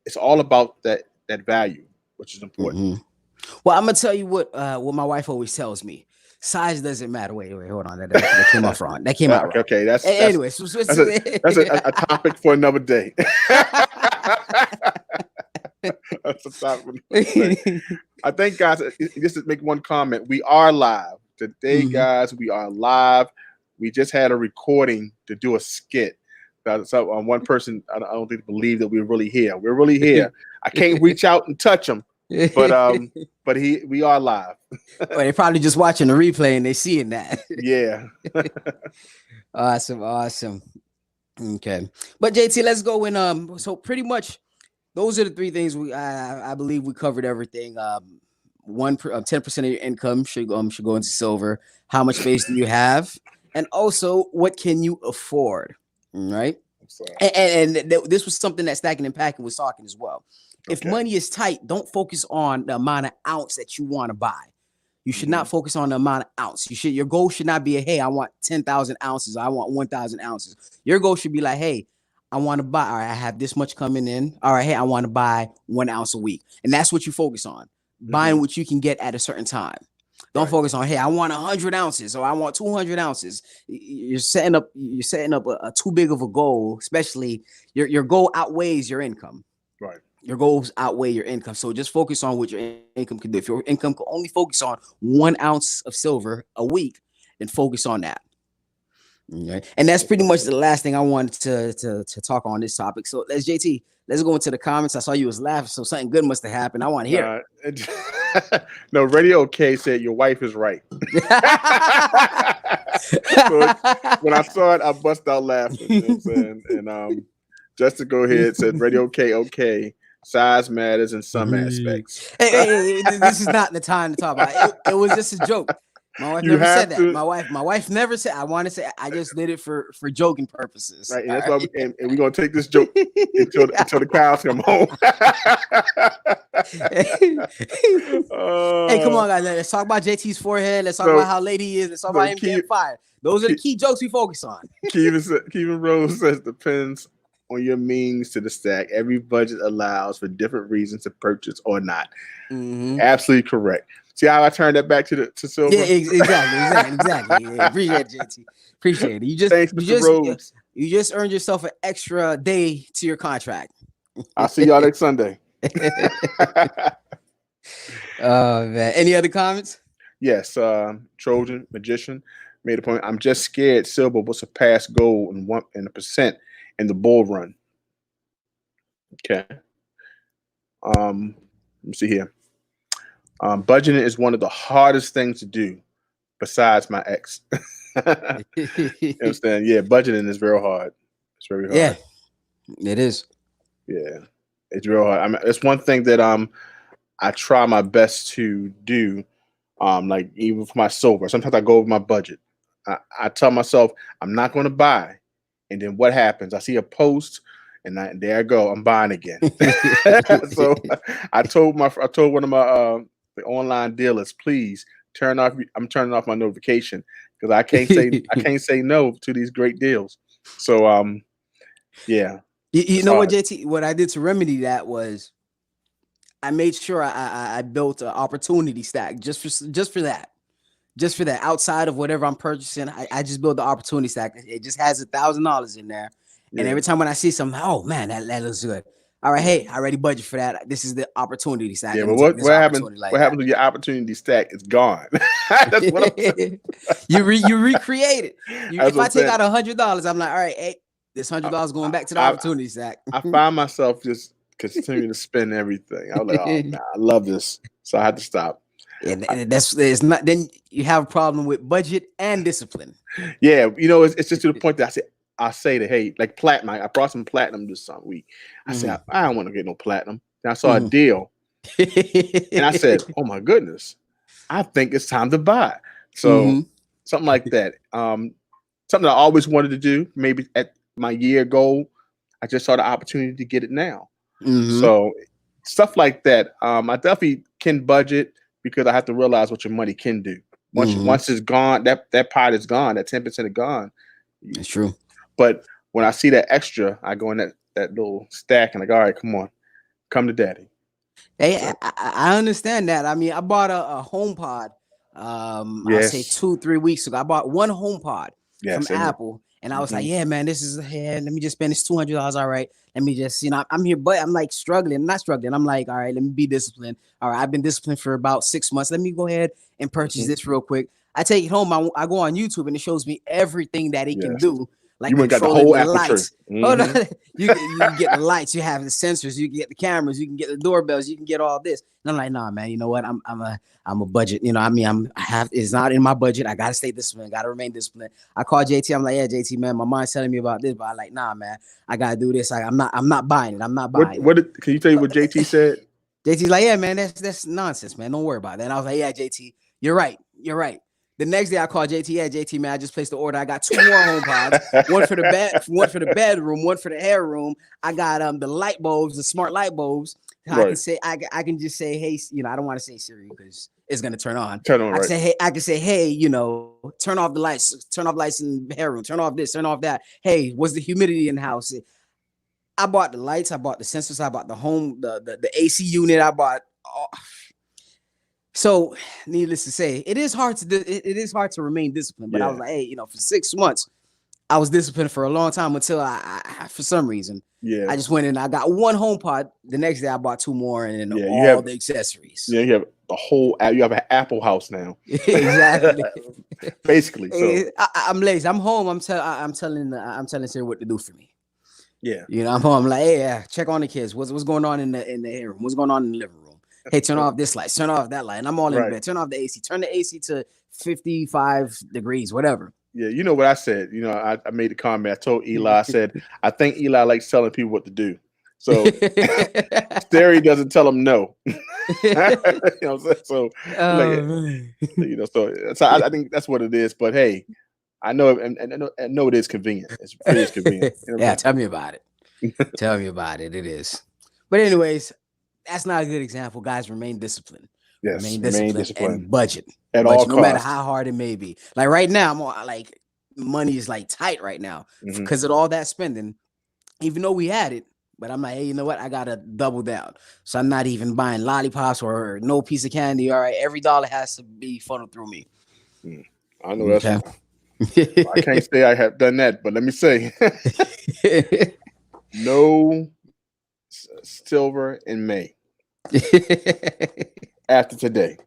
Speaker 3: it's all about that value, which is important.
Speaker 1: Well, I'm gonna tell you what my wife always tells me. Size doesn't matter. Wait, hold on. That came out wrong. That came out wrong.
Speaker 3: Okay, that's a topic for another day. That's a topic. I think, guys, just to make one comment, we are live today, guys. We are live. We just had a recording to do a skit. So one person, I don't think believe that we're really here. We're really here. I can't reach out and touch him. But we are live.
Speaker 1: Well, they're probably just watching the replay and they're seeing that.
Speaker 3: Yeah.
Speaker 1: Awesome. Okay, but JT, let's go in. So pretty much, those are the 3 things I believe we covered everything. 10% of your income should go into silver. How much space do you have, and also what can you afford? Right. And this was something that Stacking and Packing was talking as well. If money is tight, don't focus on the amount of ounce that you want to buy. You should not focus on the amount of ounce. Your goal should not be hey, I want 10,000 ounces. I want 1,000 ounces. Your goal should be like, hey, I want to buy. All right, I have this much coming in. All right, hey, I want to buy 1 ounce a week, and that's what you focus on. Buying what you can get at a certain time. Don't focus on, hey, I want 100 ounces or I want 200 ounces. You're setting up a too big of a goal, especially your goal outweighs your income.
Speaker 3: Right.
Speaker 1: Your goals outweigh your income. So just focus on what your income can do. If your income can only focus on 1 ounce of silver a week, then focus on that. Okay. And that's pretty much the last thing I wanted to talk on this topic. So let's go into the comments. I saw you was laughing, so something good must have happened. I want to hear it.
Speaker 3: No, Radio K said your wife is right. So when I saw it, I bust out laughing. You know what I'm saying? And just to go ahead, said Radio K, okay, size matters in some aspects.
Speaker 1: Hey, this is not the time to talk about it. It was just a joke. My wife never said that. My wife never said. I want to say. I just did it for joking purposes.
Speaker 3: Right, and that's why. And we're gonna take this joke until the cows come home.
Speaker 1: Hey, come on, guys. Let's talk about JT's forehead. Let's talk about how late he is. Let's talk about him getting fired. Those are the key jokes we focus on.
Speaker 3: Kevin Rose says depends on your means to the stack. Every budget allows for different reasons to purchase or not. Absolutely correct. See how I turned that back to silver?
Speaker 1: Yeah, exactly. Yeah, appreciate it, JT. Appreciate it.
Speaker 3: Thanks, Mr. Rhodes.
Speaker 1: You just earned yourself an extra day to your contract.
Speaker 3: I'll see y'all next Sunday.
Speaker 1: Oh man. Any other comments?
Speaker 3: Yes. Trojan Magician made a point. I'm just scared silver will surpass gold in 1% in the bull run. Okay. Let me see here. Budgeting is one of the hardest things to do besides my ex. You understand? Yeah, budgeting is real hard. It's very hard.
Speaker 1: Yeah, it is.
Speaker 3: Yeah, it's real hard. I mean, it's one thing that I try my best to do. Like even for my silver, sometimes I go over my budget. I tell myself I'm not going to buy, and then what happens? I see a post, and there I go. I'm buying again. So I told one of my the online dealers, please I'm turning off my notification because I can't say no to these great deals. So yeah.
Speaker 1: You know what, JT? What I did to remedy that was I made sure I built an opportunity stack just for that. Just for that, outside of whatever I'm purchasing, I just build the opportunity stack. It just has $1,000 in there. And every time when I see something, oh man, that looks good. All right, hey, I already budget for that. This is the opportunity stack.
Speaker 3: Yeah, but what happens? What happens when your opportunity stack is gone? That's what I'm saying.
Speaker 1: you recreate it. If I take out $100, I'm like, all right, hey, this $100 going back to the opportunity stack.
Speaker 3: I find myself just continuing to spend everything. I was like, oh man, I love this, so I had to stop.
Speaker 1: And it's not. Then you have a problem with budget and discipline.
Speaker 3: Yeah, it's just to the point that I say that, hey, like platinum. I brought some platinum this week. I said I don't want to get no platinum. And I saw a deal, and I said, oh my goodness, I think it's time to buy. So something like that. Something I always wanted to do. Maybe at my year goal, I just saw the opportunity to get it now. So stuff like that. I definitely can budget, because I have to realize what your money can do. Once it's gone, that pot is gone. That 10% is gone.
Speaker 1: That's true.
Speaker 3: But when I see that extra, I go in that little stack and like, all right, come on, come to daddy.
Speaker 1: Hey, so. I understand that. I mean, I bought a home pod. I'll say 2-3 weeks ago. I bought one home pod from Apple. And I was like, yeah, man, let me just spend this $200. All right. Let me just, I'm here, but I'm like not struggling. I'm like, all right, let me be disciplined. All right. I've been disciplined for about 6 months. Let me go ahead and purchase this real quick. I take it home. I go on YouTube and it shows me everything that it can do. Like
Speaker 3: you got the whole
Speaker 1: lights. Hold on. You get the lights, you have the sensors, you can get the cameras, you can get the doorbells, you can get all this. And I'm like, nah, man, you know what? I'm a budget. It's not in my budget. I gotta stay disciplined, gotta remain disciplined. I call JT, I'm like, yeah, JT, man, my mind's telling me about this, but I'm like, nah, man, I gotta do this. I'm not buying it. I'm not buying it.
Speaker 3: Can you tell you what JT said?
Speaker 1: JT's like, yeah, man, that's nonsense, man. Don't worry about that. And I was like, yeah, JT, you're right. The next day I called JT. Yeah, JT, man, I just placed the order. I got 2 more home pods. One for the bedroom, one for the hair room. I got the light bulbs, the smart light bulbs. Right. I can just say, hey, I don't want to say Siri because it's gonna turn on. I can say, hey, turn off the lights, in the hair room, turn off this, turn off that. Hey, what's the humidity in the house? I bought the lights, I bought the sensors, I bought the home, the AC unit, I bought So, needless to say, it is hard to remain disciplined. But I was like, hey, for 6 months, I was disciplined for a long time until I for some reason, I just went in. I got one home pod. The next day, I bought 2 more, and then all the accessories.
Speaker 3: Yeah, you have you have an Apple house now.
Speaker 1: Exactly.
Speaker 3: Basically, so
Speaker 1: I'm lazy. I'm home. I'm telling Siri what to do for me.
Speaker 3: Yeah,
Speaker 1: I'm home. I'm like, hey, check on the kids. What's going on in the hair room? What's going on in the living room? Hey, turn off this light, turn off that light. And I'm all in bed. Turn off the AC. Turn the AC to 55 degrees, whatever.
Speaker 3: Yeah, you know what I said? I made a comment. I told Eli, I said, I think Eli likes telling people what to do. So Siri doesn't tell him no. You know what I'm saying? So, so I think that's what it is. But hey, I know, and I know it is convenient. It is convenient.
Speaker 1: Yeah, tell me about it. Tell me about it. It is. But anyways, that's not a good example, guys. Remain disciplined.
Speaker 3: Yes, remain disciplined
Speaker 1: and budget
Speaker 3: at all costs,
Speaker 1: no matter how hard it may be. Like right now, money is tight right now because of all that spending. Even though we had it, but I'm like, hey, you know what? I gotta double down. So I'm not even buying lollipops or no piece of candy. All right, every dollar has to be funneled through me.
Speaker 3: I know that's. Okay. I can't say I have done that, but let me say, no silver in May after today.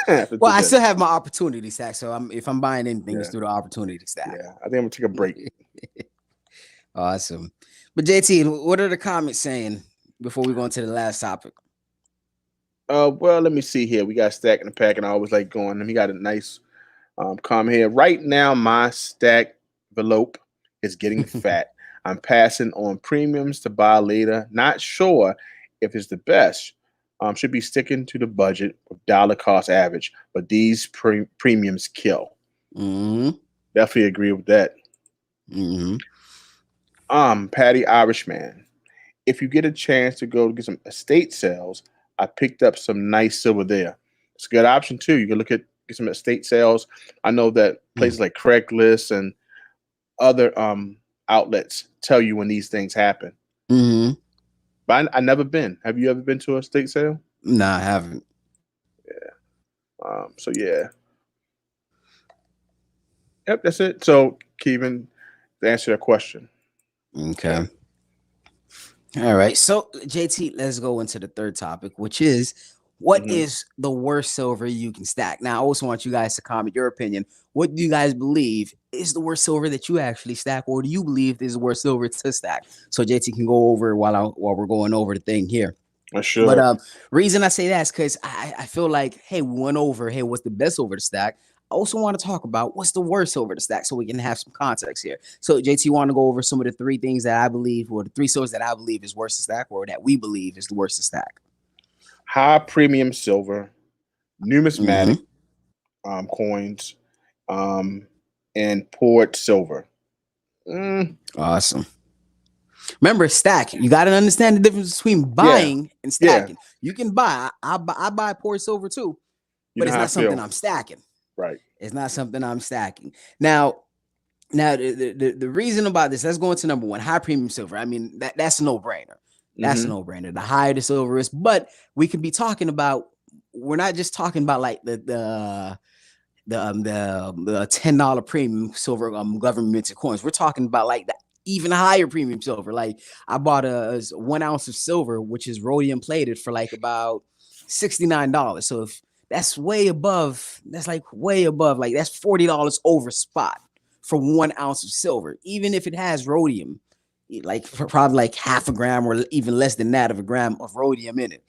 Speaker 1: I still have my opportunity stack, so if I'm buying anything, it's through the opportunity stack.
Speaker 3: Yeah, I think I'm gonna take a break.
Speaker 1: Awesome. But JT, what are the comments saying before we go into the last topic?
Speaker 3: Well, let me see here. We got stack in the pack, and I always like going. And we got a nice comment here. Right now, my stack envelope is getting fat. I'm passing on premiums to buy later. Not sure if it's the best. Should be sticking to the budget with dollar cost average, but these premiums kill. Definitely agree with that. Patty Irishman. If you get a chance to go to get some estate sales, I picked up some nice silver there. It's a good option too. You can look at get some estate sales. I know that places like Craigslist and other outlets tell you when these things happen.
Speaker 1: Mm-hmm.
Speaker 3: But I never been. Have you ever been to a estate sale?
Speaker 1: Nah, I haven't.
Speaker 3: So yeah. Yep, that's it. So Kevin, to answer your question.
Speaker 1: Okay. All right. So JT, let's go into the third topic, which is what is the worst silver you can stack? Now, I also want you guys to comment your opinion. What do you guys believe is the worst silver that you actually stack, or do you believe is the worst silver to stack? So JT can go over while we're going over the thing here.
Speaker 3: Sure.
Speaker 1: But reason I say that is because I feel like, hey, we went over, hey, what's the best silver to stack? I also want to talk about what's the worst silver to stack so we can have some context here. So JT, want to go over some of the three things that I believe, or the three silvers that I believe is worst to stack, or that we believe is the worst to stack.
Speaker 3: High premium silver, numismatic coins, and poured silver.
Speaker 1: Awesome. Remember, stacking. You got to understand the difference between buying and stacking. You can buy. I buy poured silver too, but it's not something I'm stacking.
Speaker 3: Right.
Speaker 1: It's not something I'm stacking. Now the reason about this, let's go into number one, high premium silver. I mean, that's a no-brainer. That's a no-brainer. The higher the silver is, but we could be talking about, we're not just talking about like the $10 premium silver government minted coins. We're talking about like the even higher premium silver. Like I bought a 1 ounce of silver, which is rhodium plated, for like about $69. So if that's way above, that's like way above, like that's $40 over spot for 1 ounce of silver, even if it has rhodium, like probably like half a gram or even less than that of a gram of rhodium in it.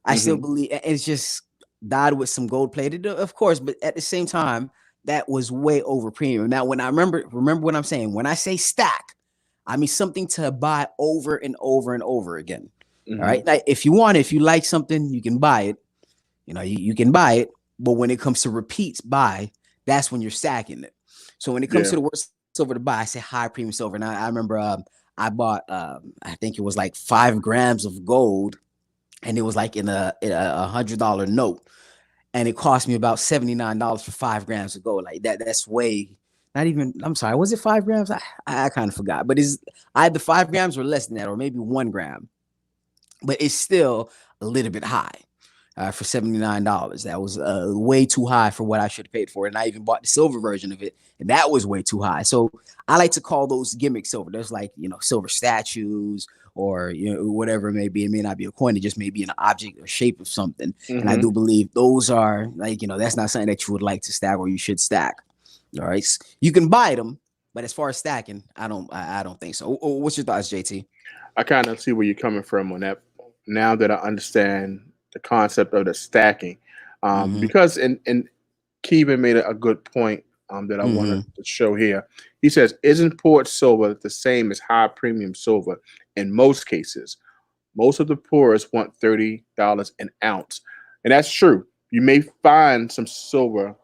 Speaker 1: I still believe it's just dyed with some gold plated, of course, but at the same time, that was way over premium. Now, when I remember what I'm saying, when I say stack, I mean something to buy over and over and over again. All right. Like if you like something, you can buy it. You know, you can buy it, but when it comes to repeats buy, that's when you're stacking it. So when it comes to the worst silver to buy, I say high premium silver. Now I remember I bought I think it was like 5 grams of gold, and it was like in a $100 note, and it cost me about $79 for 5 grams of gold. Like that's way not even. I'm sorry, was it 5 grams? I kind of forgot, but it's either 5 grams or less than that, or maybe 1 gram. But it's still a little bit high. For $79. That was way too high for what I should have paid for it. And I even bought the silver version of it, and that was way too high. So I like to call those gimmick silver. There's like, silver statues, or whatever it may be. It may not be a coin, it just may be an object or shape of something. And I do believe those are like, that's not something that you would like to stack or you should stack. All right. You can buy them, but as far as stacking, I don't think so. What's your thoughts, JT?
Speaker 3: I kind of see where you're coming from on that. Now that I understand the concept of the stacking, because and Kevin made a good point that I wanted to show here. He says, isn't poured silver the same as high premium silver in most cases? Most of the poorest want $30 an ounce, and that's true. You may find some silver,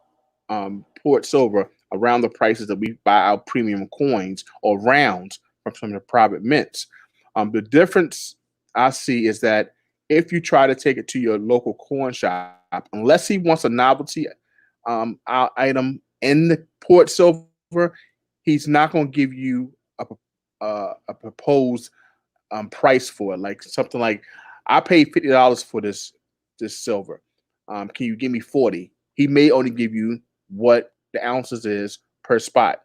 Speaker 3: poured silver, around the prices that we buy our premium coins or rounds from some of the private mints. The difference I see is that if you try to take it to your local coin shop, unless he wants a novelty item in the poured silver, he's not going to give you a proposed price for it. Like something like, I paid $50 for this silver. Can you give me 40? He may only give you what the ounces is per spot.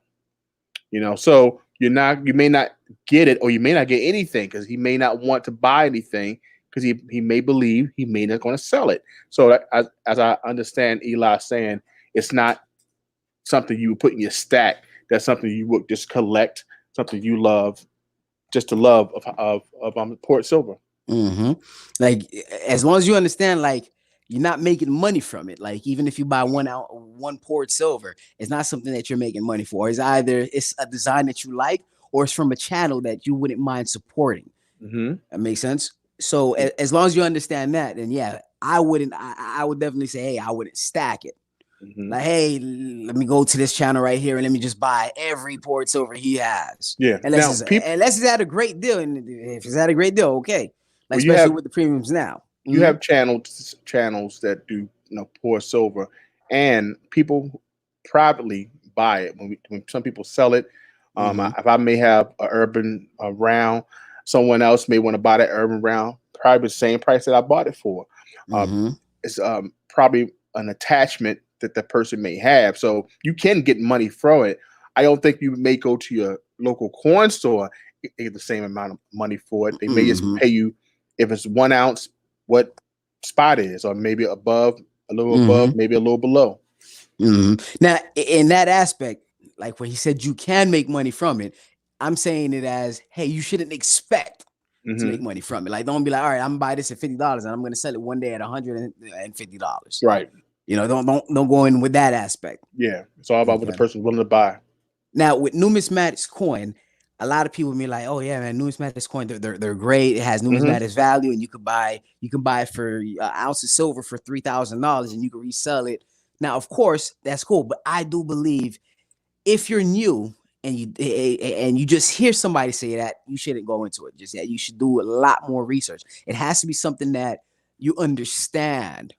Speaker 3: So you may not get it, or you may not get anything, because he may not want to buy anything, because he may believe he may not going to sell it. So as I understand Eli saying, it's not something you would put in your stack. That's something you would just collect, something you love, just the love of poured silver.
Speaker 1: Like as long as you understand, like you're not making money from it. Like even if you buy one poured silver, it's not something that you're making money for. It's either it's a design that you like, or it's from a channel that you wouldn't mind supporting. That makes sense. So as long as you understand that, then yeah, I would definitely say, hey, I wouldn't stack it. Like, hey, let me go to this channel right here and let me just buy every poured silver he has.
Speaker 3: Yeah.
Speaker 1: Unless it's at a great deal. And if it's at a great deal, okay. Like, especially with the premiums now.
Speaker 3: You have channels that do poured silver, and people privately buy it. When some people sell it, if I may have an urban round, someone else may want to buy that urban round, probably the same price that I bought it for. It's probably an attachment that the person may have, so you can get money from it. I don't think you may go to your local coin store and get the same amount of money for it. They may just pay you if it's 1 ounce, what spot is, or maybe above, a little above, maybe a little below.
Speaker 1: Now, in that aspect, like when he said you can make money from it, I'm saying it as, hey, you shouldn't expect to make money from it. Like, don't be like, all right, I'm gonna buy this at $50 and I'm gonna sell it one day at $150.
Speaker 3: Right.
Speaker 1: You know, don't go in with that aspect.
Speaker 3: Yeah, it's all about what the person's willing to buy.
Speaker 1: Now, with numismatics coin, a lot of people be like, "Oh yeah, man, numismatics coin, they're great. It has numismatics value, and you can buy it for an ounce of silver for $3,000, and you can resell it." Now, of course, that's cool, but I do believe if you're new and you just hear somebody say that, you shouldn't go into it just yet. You should do a lot more research. It has to be something that you understand.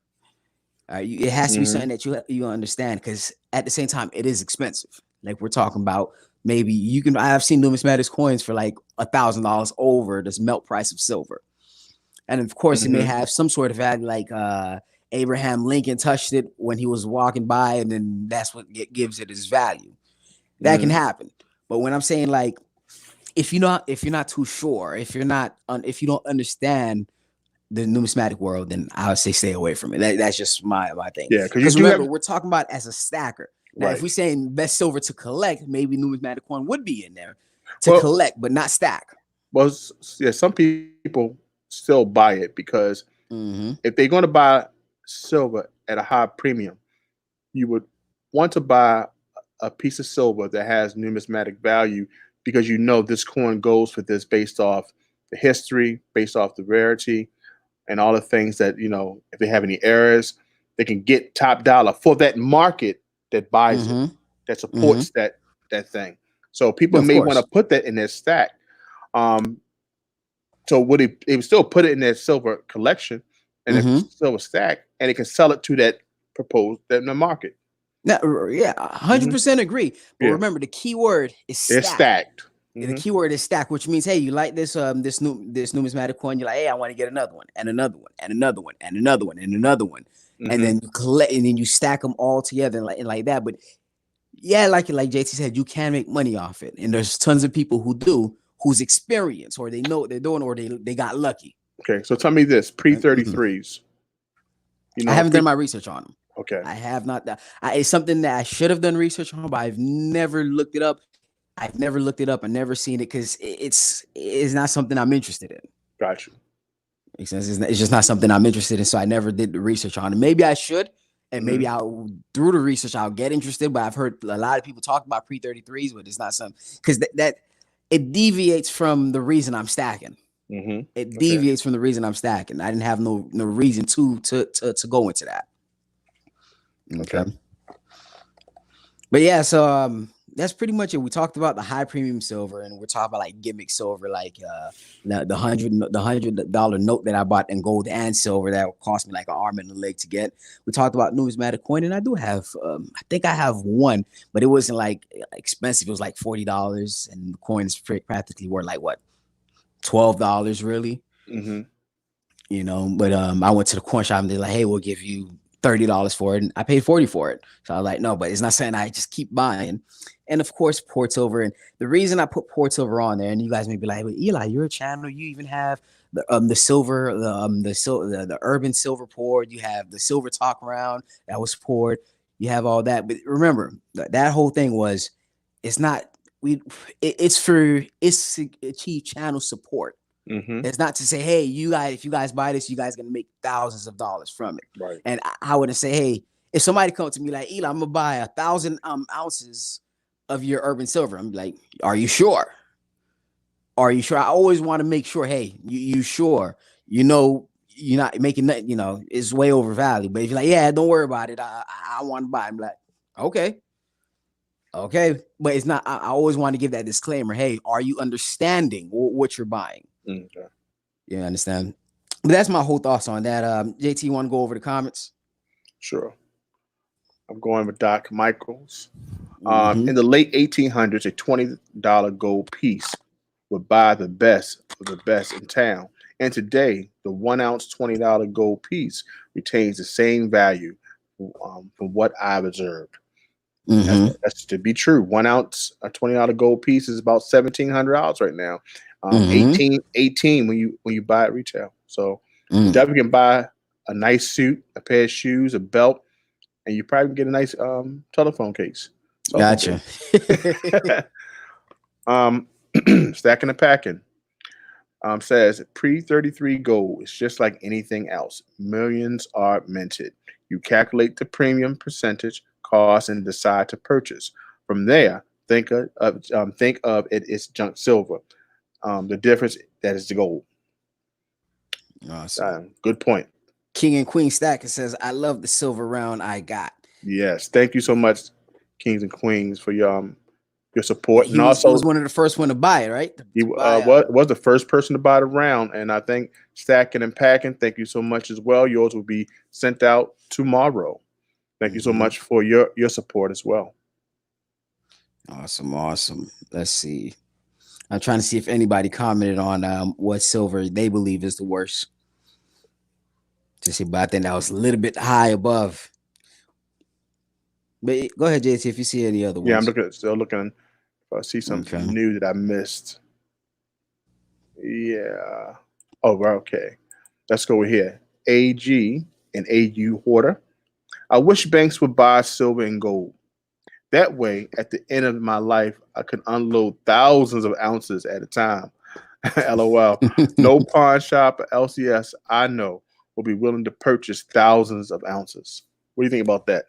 Speaker 1: It has to be something that you understand, because at the same time, it is expensive. Like we're talking about, maybe I've seen numismatics coins for like $1,000 over this melt price of silver. And of course, it may have some sort of value, like Abraham Lincoln touched it when he was walking by, and then that's what gives it its value. That can happen. But when I'm saying, like, if you're not too sure, if you don't understand the numismatic world, then I would say stay away from it. That's just my thing.
Speaker 3: Yeah,
Speaker 1: because remember, we're talking about as a stacker. Now,
Speaker 3: Right.
Speaker 1: if we're saying best silver to collect, maybe numismatic coin would be in there to collect, but not stack.
Speaker 3: Well, yeah, some people still buy it because if they're going to buy silver at a high premium, you would want to buy a piece of silver that has numismatic value, because you know this coin goes for this based off the history, based off the rarity, and all the things that, you know, if they have any errors, they can get top dollar for that market that buys it, that supports that thing. So people may want to put that in their stack. So would they would still put it in their silver collection and a silver stack, and they can sell it to that proposed in the market.
Speaker 1: Now, yeah, 100% agree. But remember, the key word is stacked.
Speaker 3: It's stacked.
Speaker 1: The keyword is stack, which means, hey, you like this this numismatic coin, you're like, hey, I want to get another one and another one and another one and another one and another one, and then you collect, and then you stack them all together and like that. But yeah, like JT said, you can make money off it, and there's tons of people who do, who's experienced, or they know what they're doing, or they got lucky.
Speaker 3: Okay, so tell me this: pre-33s.
Speaker 1: You know, I haven't done my research on them.
Speaker 3: Okay,
Speaker 1: I have not. It's something that I should have done research on, but I've never looked it up. I've never looked it up and never seen it, because it's not something I'm interested in.
Speaker 3: Gotcha.
Speaker 1: Makes sense. It's just not something I'm interested in, so I never did the research on it. Maybe I should, and maybe through the research I'll get interested. But I've heard a lot of people talk about pre-33s, but it's not something, because that it deviates from the reason I'm stacking. It deviates from the reason I'm stacking. I didn't have no reason to go into that. Okay. But yeah, so that's pretty much it. We talked about the high premium silver, and we're talking about like gimmick silver, like the $100 note that I bought in gold and silver that cost me like an arm and a leg to get. We talked about numismatic coin, and I do have I think I have one, but it wasn't like expensive. It was like $40, and the coin is practically worth like what, $12 really. You know, but I went to the coin shop and they're like, hey, we'll give you $30 for it, and I paid $40 for it. So I was like, no, but it's not something I just keep buying. And of course, port silver. And the reason I put port silver on there, and you guys may be like, well, Eli, you're a channel, you even have the silver, the urban silver port. You have the silver talk round that was poured. You have all that. But remember, that whole thing was, it's to achieve channel support. It's not to say, hey, you guys, if you guys buy this, you guys gonna make thousands of dollars from it.
Speaker 3: Right.
Speaker 1: And I wouldn't say, hey, if somebody comes to me like, Eli, I'm gonna buy 1,000 ounces of your urban silver, I'm like, are you sure? Are you sure? I always want to make sure, hey, you sure? You know, you're not making nothing, you know, it's way overvalued. But if you're like, yeah, don't worry about it, I want to buy. I'm like, okay. But it's not, I always want to give that disclaimer. Hey, are you understanding what you're buying? Okay. You understand? But that's my whole thoughts on that. JT, you want to go over the comments?
Speaker 3: Sure. I'm going with Doc Michaels.
Speaker 1: Mhm.
Speaker 3: In the late 1800s, a $20 gold piece would buy the best of the best in town. And today, the 1 ounce $20 gold piece retains the same value from what I've observed.
Speaker 1: Mhm.
Speaker 3: That's to be true. 1 ounce, a $20 gold piece is about $1,700 right now.
Speaker 1: Mhm.
Speaker 3: 18 when you buy it retail. So you
Speaker 1: Mm.
Speaker 3: definitely can buy a nice suit, a pair of shoes, a belt, and you probably get a nice telephone case. Cell phone
Speaker 1: Gotcha.
Speaker 3: case. um, Stacking and packing. Says pre-33 gold is just like anything else. Millions are minted. You calculate the premium percentage, cost, and decide to purchase. From there, think of it as junk silver. The difference that is the gold.
Speaker 1: Awesome.
Speaker 3: Good point.
Speaker 1: King and Queen Stack, it says, I love the silver round I got.
Speaker 3: Yes, thank you so much, kings and queens, for your
Speaker 1: Yeah,
Speaker 3: support, and
Speaker 1: he was
Speaker 3: also
Speaker 1: one of the first one to buy it, right?
Speaker 3: he
Speaker 1: To buy
Speaker 3: was the first person to buy the round. And I think stacking and packing. Thank you so much as well. Yours will be sent out tomorrow. Thank you so
Speaker 1: Mhm.
Speaker 3: much for your support as well.
Speaker 1: Awesome, awesome. Let's see. I'm trying to see if anybody commented on what silver they believe is the worst. To see, but I think that was a little bit high above. But go ahead, JT, if you see any other
Speaker 3: Yeah, I'm
Speaker 1: ones.
Speaker 3: still looking. If I see something
Speaker 1: Okay.
Speaker 3: new that I missed. Yeah. Oh, well, okay. Let's go here. AG and AU Hoarder. I wish banks would buy silver and gold. That way, at the end of my life, I could unload thousands of ounces at a time. LOL. No pawn shop or LCS I know will be willing to purchase thousands of ounces. What do you think about that?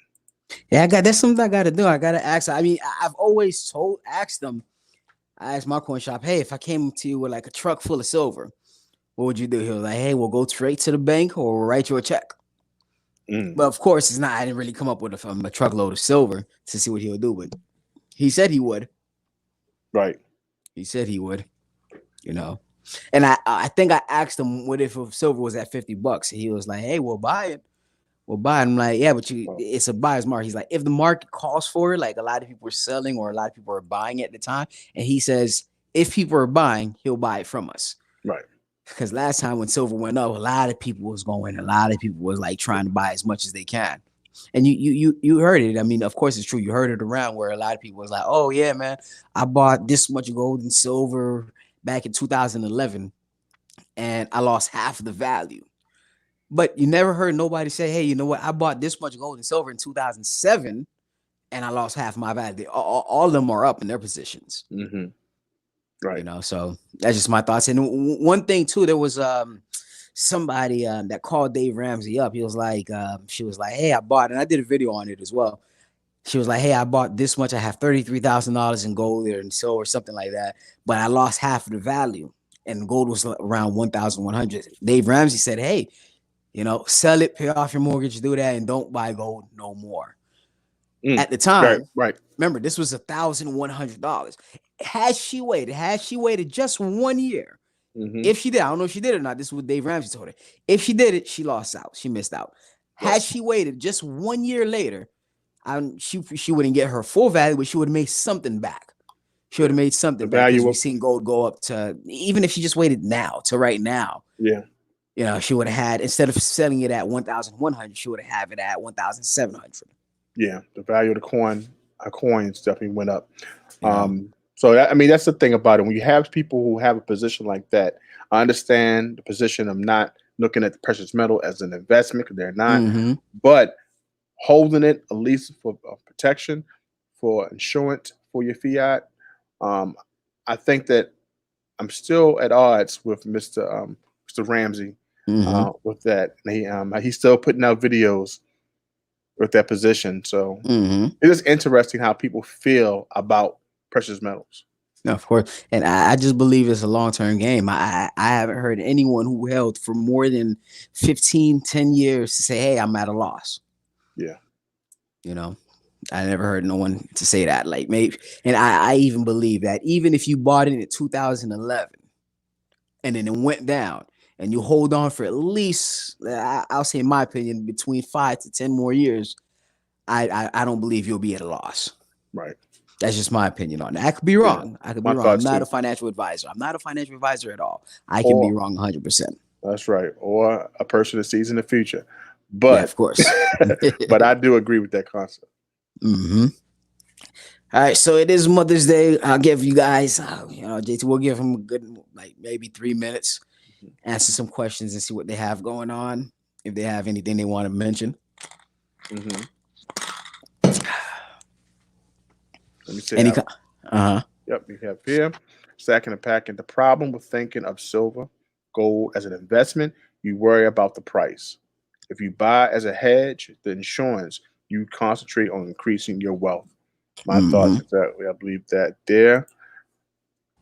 Speaker 1: Yeah, that's something I gotta do. I gotta ask. I mean, I've always asked them. I asked my coin shop, hey, if I came to you with like a truck full of silver, what would you do? He was like, hey, we'll go straight to the bank or we'll write you a check.
Speaker 3: Mm,
Speaker 1: But of course, it's not. I didn't really come up with a truckload of silver to see what he'll do. But he said he would.
Speaker 3: right.
Speaker 1: He said he would. You know. And I think I asked him what if silver was at $50. He was like, hey, we'll buy it. We'll buy it. I'm like, yeah, but
Speaker 3: Well,
Speaker 1: it's a buyer's market. He's like, if the market calls for it, like a lot of people are selling or a lot of people are buying at the time. And he says, if people are buying, he'll buy it from us.
Speaker 3: right.
Speaker 1: Because last time when silver went up, a lot of people was going. A lot of people was like trying to buy as much as they can. And you heard it. I mean, of course it's true. You heard it around where a lot of people was like, "Oh yeah, man, I bought this much gold and silver back in 2011, and I lost half of the value." But you never heard nobody say, "Hey, you know what? I bought this much gold and silver in 2007, and I lost half my value." All of them are up in their positions.
Speaker 3: Mm-hmm.
Speaker 1: You
Speaker 3: Right.
Speaker 1: know, so that's just my thoughts. And one thing too, there was somebody that called Dave Ramsey up. He was like, she was like, hey, I bought, and I did a video on it as well. She was like, hey, I bought this much. I have $33,000 in gold or in silver or something like that, but I lost half of the value, and gold was around 1,100. Dave Ramsey said, hey, you know, sell it, pay off your mortgage, do that, and don't buy gold no more.
Speaker 3: Mm,
Speaker 1: At the
Speaker 3: right.
Speaker 1: time,
Speaker 3: Right.
Speaker 1: remember, this was $1,100. Had she waited just 1 year,
Speaker 3: Mm-hmm.
Speaker 1: if she did, I don't know if she did or not. This is what Dave Ramsey told her. If she did it, she lost out. She missed out. Had
Speaker 3: Right.
Speaker 1: she waited just 1 year later, she wouldn't get her full value, but she would have made something back. She would have made
Speaker 3: The
Speaker 1: something back because
Speaker 3: value
Speaker 1: we've
Speaker 3: of
Speaker 1: seen gold go up to, even if she just waited now to right now,
Speaker 3: yeah.
Speaker 1: you know, she would have had, instead of selling it at 1,100, she would have it at 1,700.
Speaker 3: Yeah. The value of the our coins definitely went up.
Speaker 1: You know,
Speaker 3: So I mean, that's the thing about it. When you have people who have a position like that, I understand the position of not looking at the precious metal as an investment because they're not,
Speaker 1: mm-hmm.
Speaker 3: but holding it at least for protection, for insurance for your fiat. Um, I think that I'm still at odds with Mr. Ramsey
Speaker 1: Mm-hmm.
Speaker 3: with that. He's still putting out videos with that position. So
Speaker 1: Mm-hmm.
Speaker 3: it is interesting how people feel about precious metals.
Speaker 1: No, of course. And I just believe it's a long-term game. I haven't heard anyone who held for more than 10 years to say, hey, I'm at a loss.
Speaker 3: Yeah.
Speaker 1: You know, I never heard no one to say that. Like maybe, and I even believe that even if you bought it in 2011 and then it went down and you hold on for at least, I'll say in my opinion, between 5 to 10 more years, I don't believe you'll be at a loss.
Speaker 3: Right.
Speaker 1: That's just my opinion on that. I could be wrong. I could be
Speaker 3: My
Speaker 1: wrong. I'm
Speaker 3: thoughts
Speaker 1: not
Speaker 3: too.
Speaker 1: a financial advisor. I'm not a financial advisor at all. I can be wrong 100%.
Speaker 3: That's right. Or a person that sees in the future.
Speaker 1: Yeah,
Speaker 3: But
Speaker 1: of course.
Speaker 3: but I do agree with that concept.
Speaker 1: Mm-hmm. All right, so it is Mother's Day. I'll give you guys, JT, we'll give them a good, like maybe 3 minutes, answer some questions and see what they have going on. If they have anything they want to mention.
Speaker 3: Mm-hmm. Let me say
Speaker 1: Any,
Speaker 3: Yep, we have here. Stacking and packing. The problem with thinking of silver, gold as an investment, you worry about the price. If you buy as a hedge, the insurance, you concentrate on increasing your wealth. My thoughts is that I believe that there.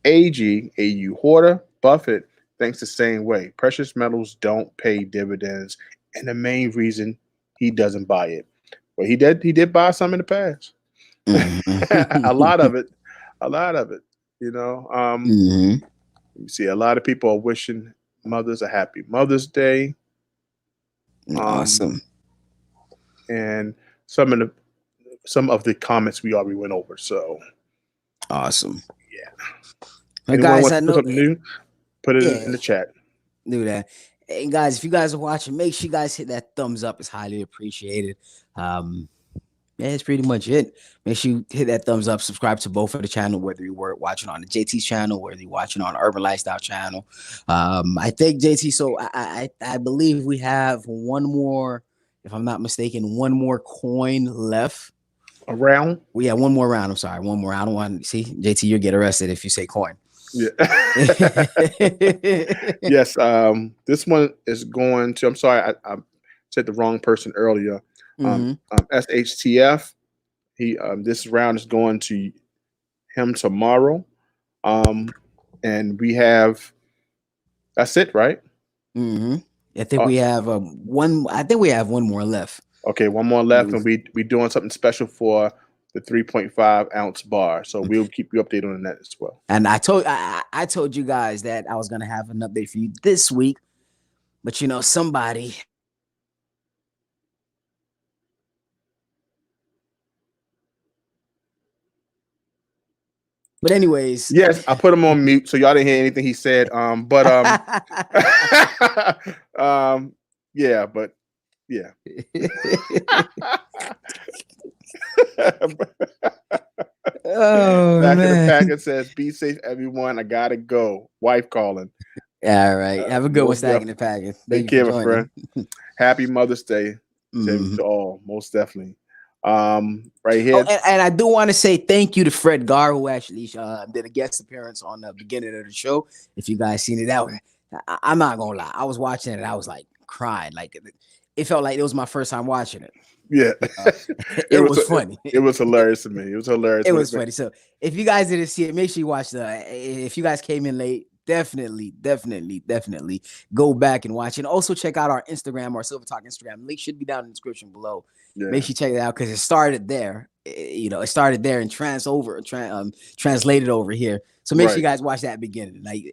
Speaker 3: AG, AU hoarder, Buffett thinks the same way. Precious metals don't pay dividends, and the main reason he doesn't buy it. But he did buy some in the past. a lot of it. You know. You see, a lot of people are wishing mothers a happy Mother's Day.
Speaker 1: Awesome.
Speaker 3: And some of the comments we already went over. So
Speaker 1: awesome.
Speaker 3: Yeah.
Speaker 1: But guys, I know
Speaker 3: something new. Put it in the chat.
Speaker 1: Do that. And guys, if you guys are watching, make sure you guys hit that thumbs up. It's highly appreciated. Yeah, that's pretty much it. Make sure you hit that thumbs up, subscribe to both of the channel, whether you were watching on the JT's channel, whether you're watching on Urban Lifestyle channel. I think JT, so I believe we have one more, if I'm not mistaken, one more coin left.
Speaker 3: A round?
Speaker 1: We have one more round. I'm sorry, one more. I don't want to see JT, you'll get arrested if you say coin.
Speaker 3: Yeah. Yes. This one is going to, I'm sorry, I said the wrong person earlier. SHTF. This round is going to him tomorrow. And we have, that's it, right?
Speaker 1: I think we have one. I think we have one more left.
Speaker 3: Okay, one more left, and we doing something special for the 3.5 ounce bar. So we'll keep you updated on that as well.
Speaker 1: And I told you guys that I was gonna have an update for you this week, but you know, somebody. But anyways,
Speaker 3: yes, I put him on mute, so y'all didn't hear anything he said. Yeah, but yeah.
Speaker 1: Oh,
Speaker 3: Back in the
Speaker 1: man.
Speaker 3: packet says, "Be safe, everyone. I gotta go. Wife calling."
Speaker 1: All right, have a good one, Stacking the Packet.
Speaker 3: Take care, my friend. Happy Mother's Day to all, most definitely. Right here.
Speaker 1: Oh, and I do want to say thank you to Fred Gar, who actually did a guest appearance on the beginning of the show. If you guys seen it out, I'm not gonna lie, I was watching it and I was like crying. Like it felt like it was my first time watching it.
Speaker 3: Yeah.
Speaker 1: It was funny.
Speaker 3: It was hilarious to me. It was hilarious.
Speaker 1: It was funny. So if you guys didn't see it, make sure you watch if you guys came in late, definitely go back and watch it. And also check out our Instagram, our Silver Talk Instagram. Link should be down in the description below. Yeah. Make sure you check it out because it started there. It started there and translated over here. So make sure you guys watch that beginning. Like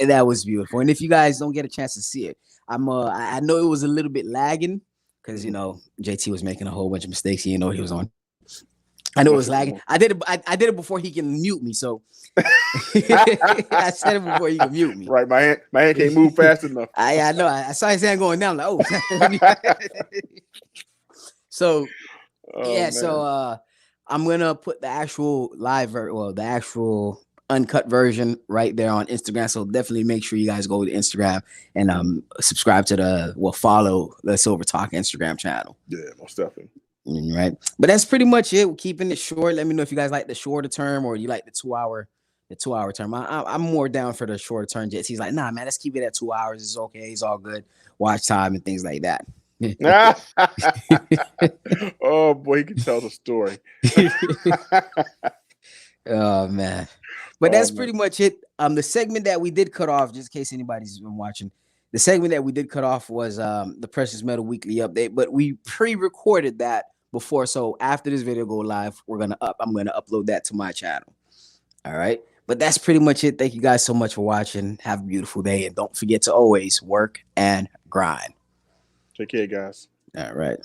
Speaker 1: that was beautiful. And if you guys don't get a chance to see it, I know it was a little bit lagging because you know JT was making a whole bunch of mistakes. He didn't know what he was on. I know it was lagging. I did it before he can mute me. So I said it before he can mute me.
Speaker 3: Right, my hand can't move fast enough.
Speaker 1: I know. I saw his hand going down. Like, oh. So man. So I'm gonna put the actual the actual uncut version right there on Instagram. So definitely make sure you guys go to Instagram and subscribe to follow the Silver Talk Instagram channel.
Speaker 3: Yeah, most definitely.
Speaker 1: Right, but that's pretty much it. We're keeping it short. Let me know if you guys like the shorter term or you like the 2 hour term. I'm more down for the shorter term. He's like, nah, man, let's keep it at 2 hours. It's okay. It's all good. Watch time and things like that.
Speaker 3: Oh boy, he can tell the story.
Speaker 1: Oh man, but that's pretty much it. The segment that we did cut off, just in case anybody's been watching, the segment that we did cut off was the Precious Metal Weekly Update, but we pre-recorded that before. So after this video go live, I'm gonna upload that to my channel. All right, but that's pretty much it. Thank you guys so much for watching. Have a beautiful day, and don't forget to always work and grind.
Speaker 3: Take care, guys.
Speaker 1: All right.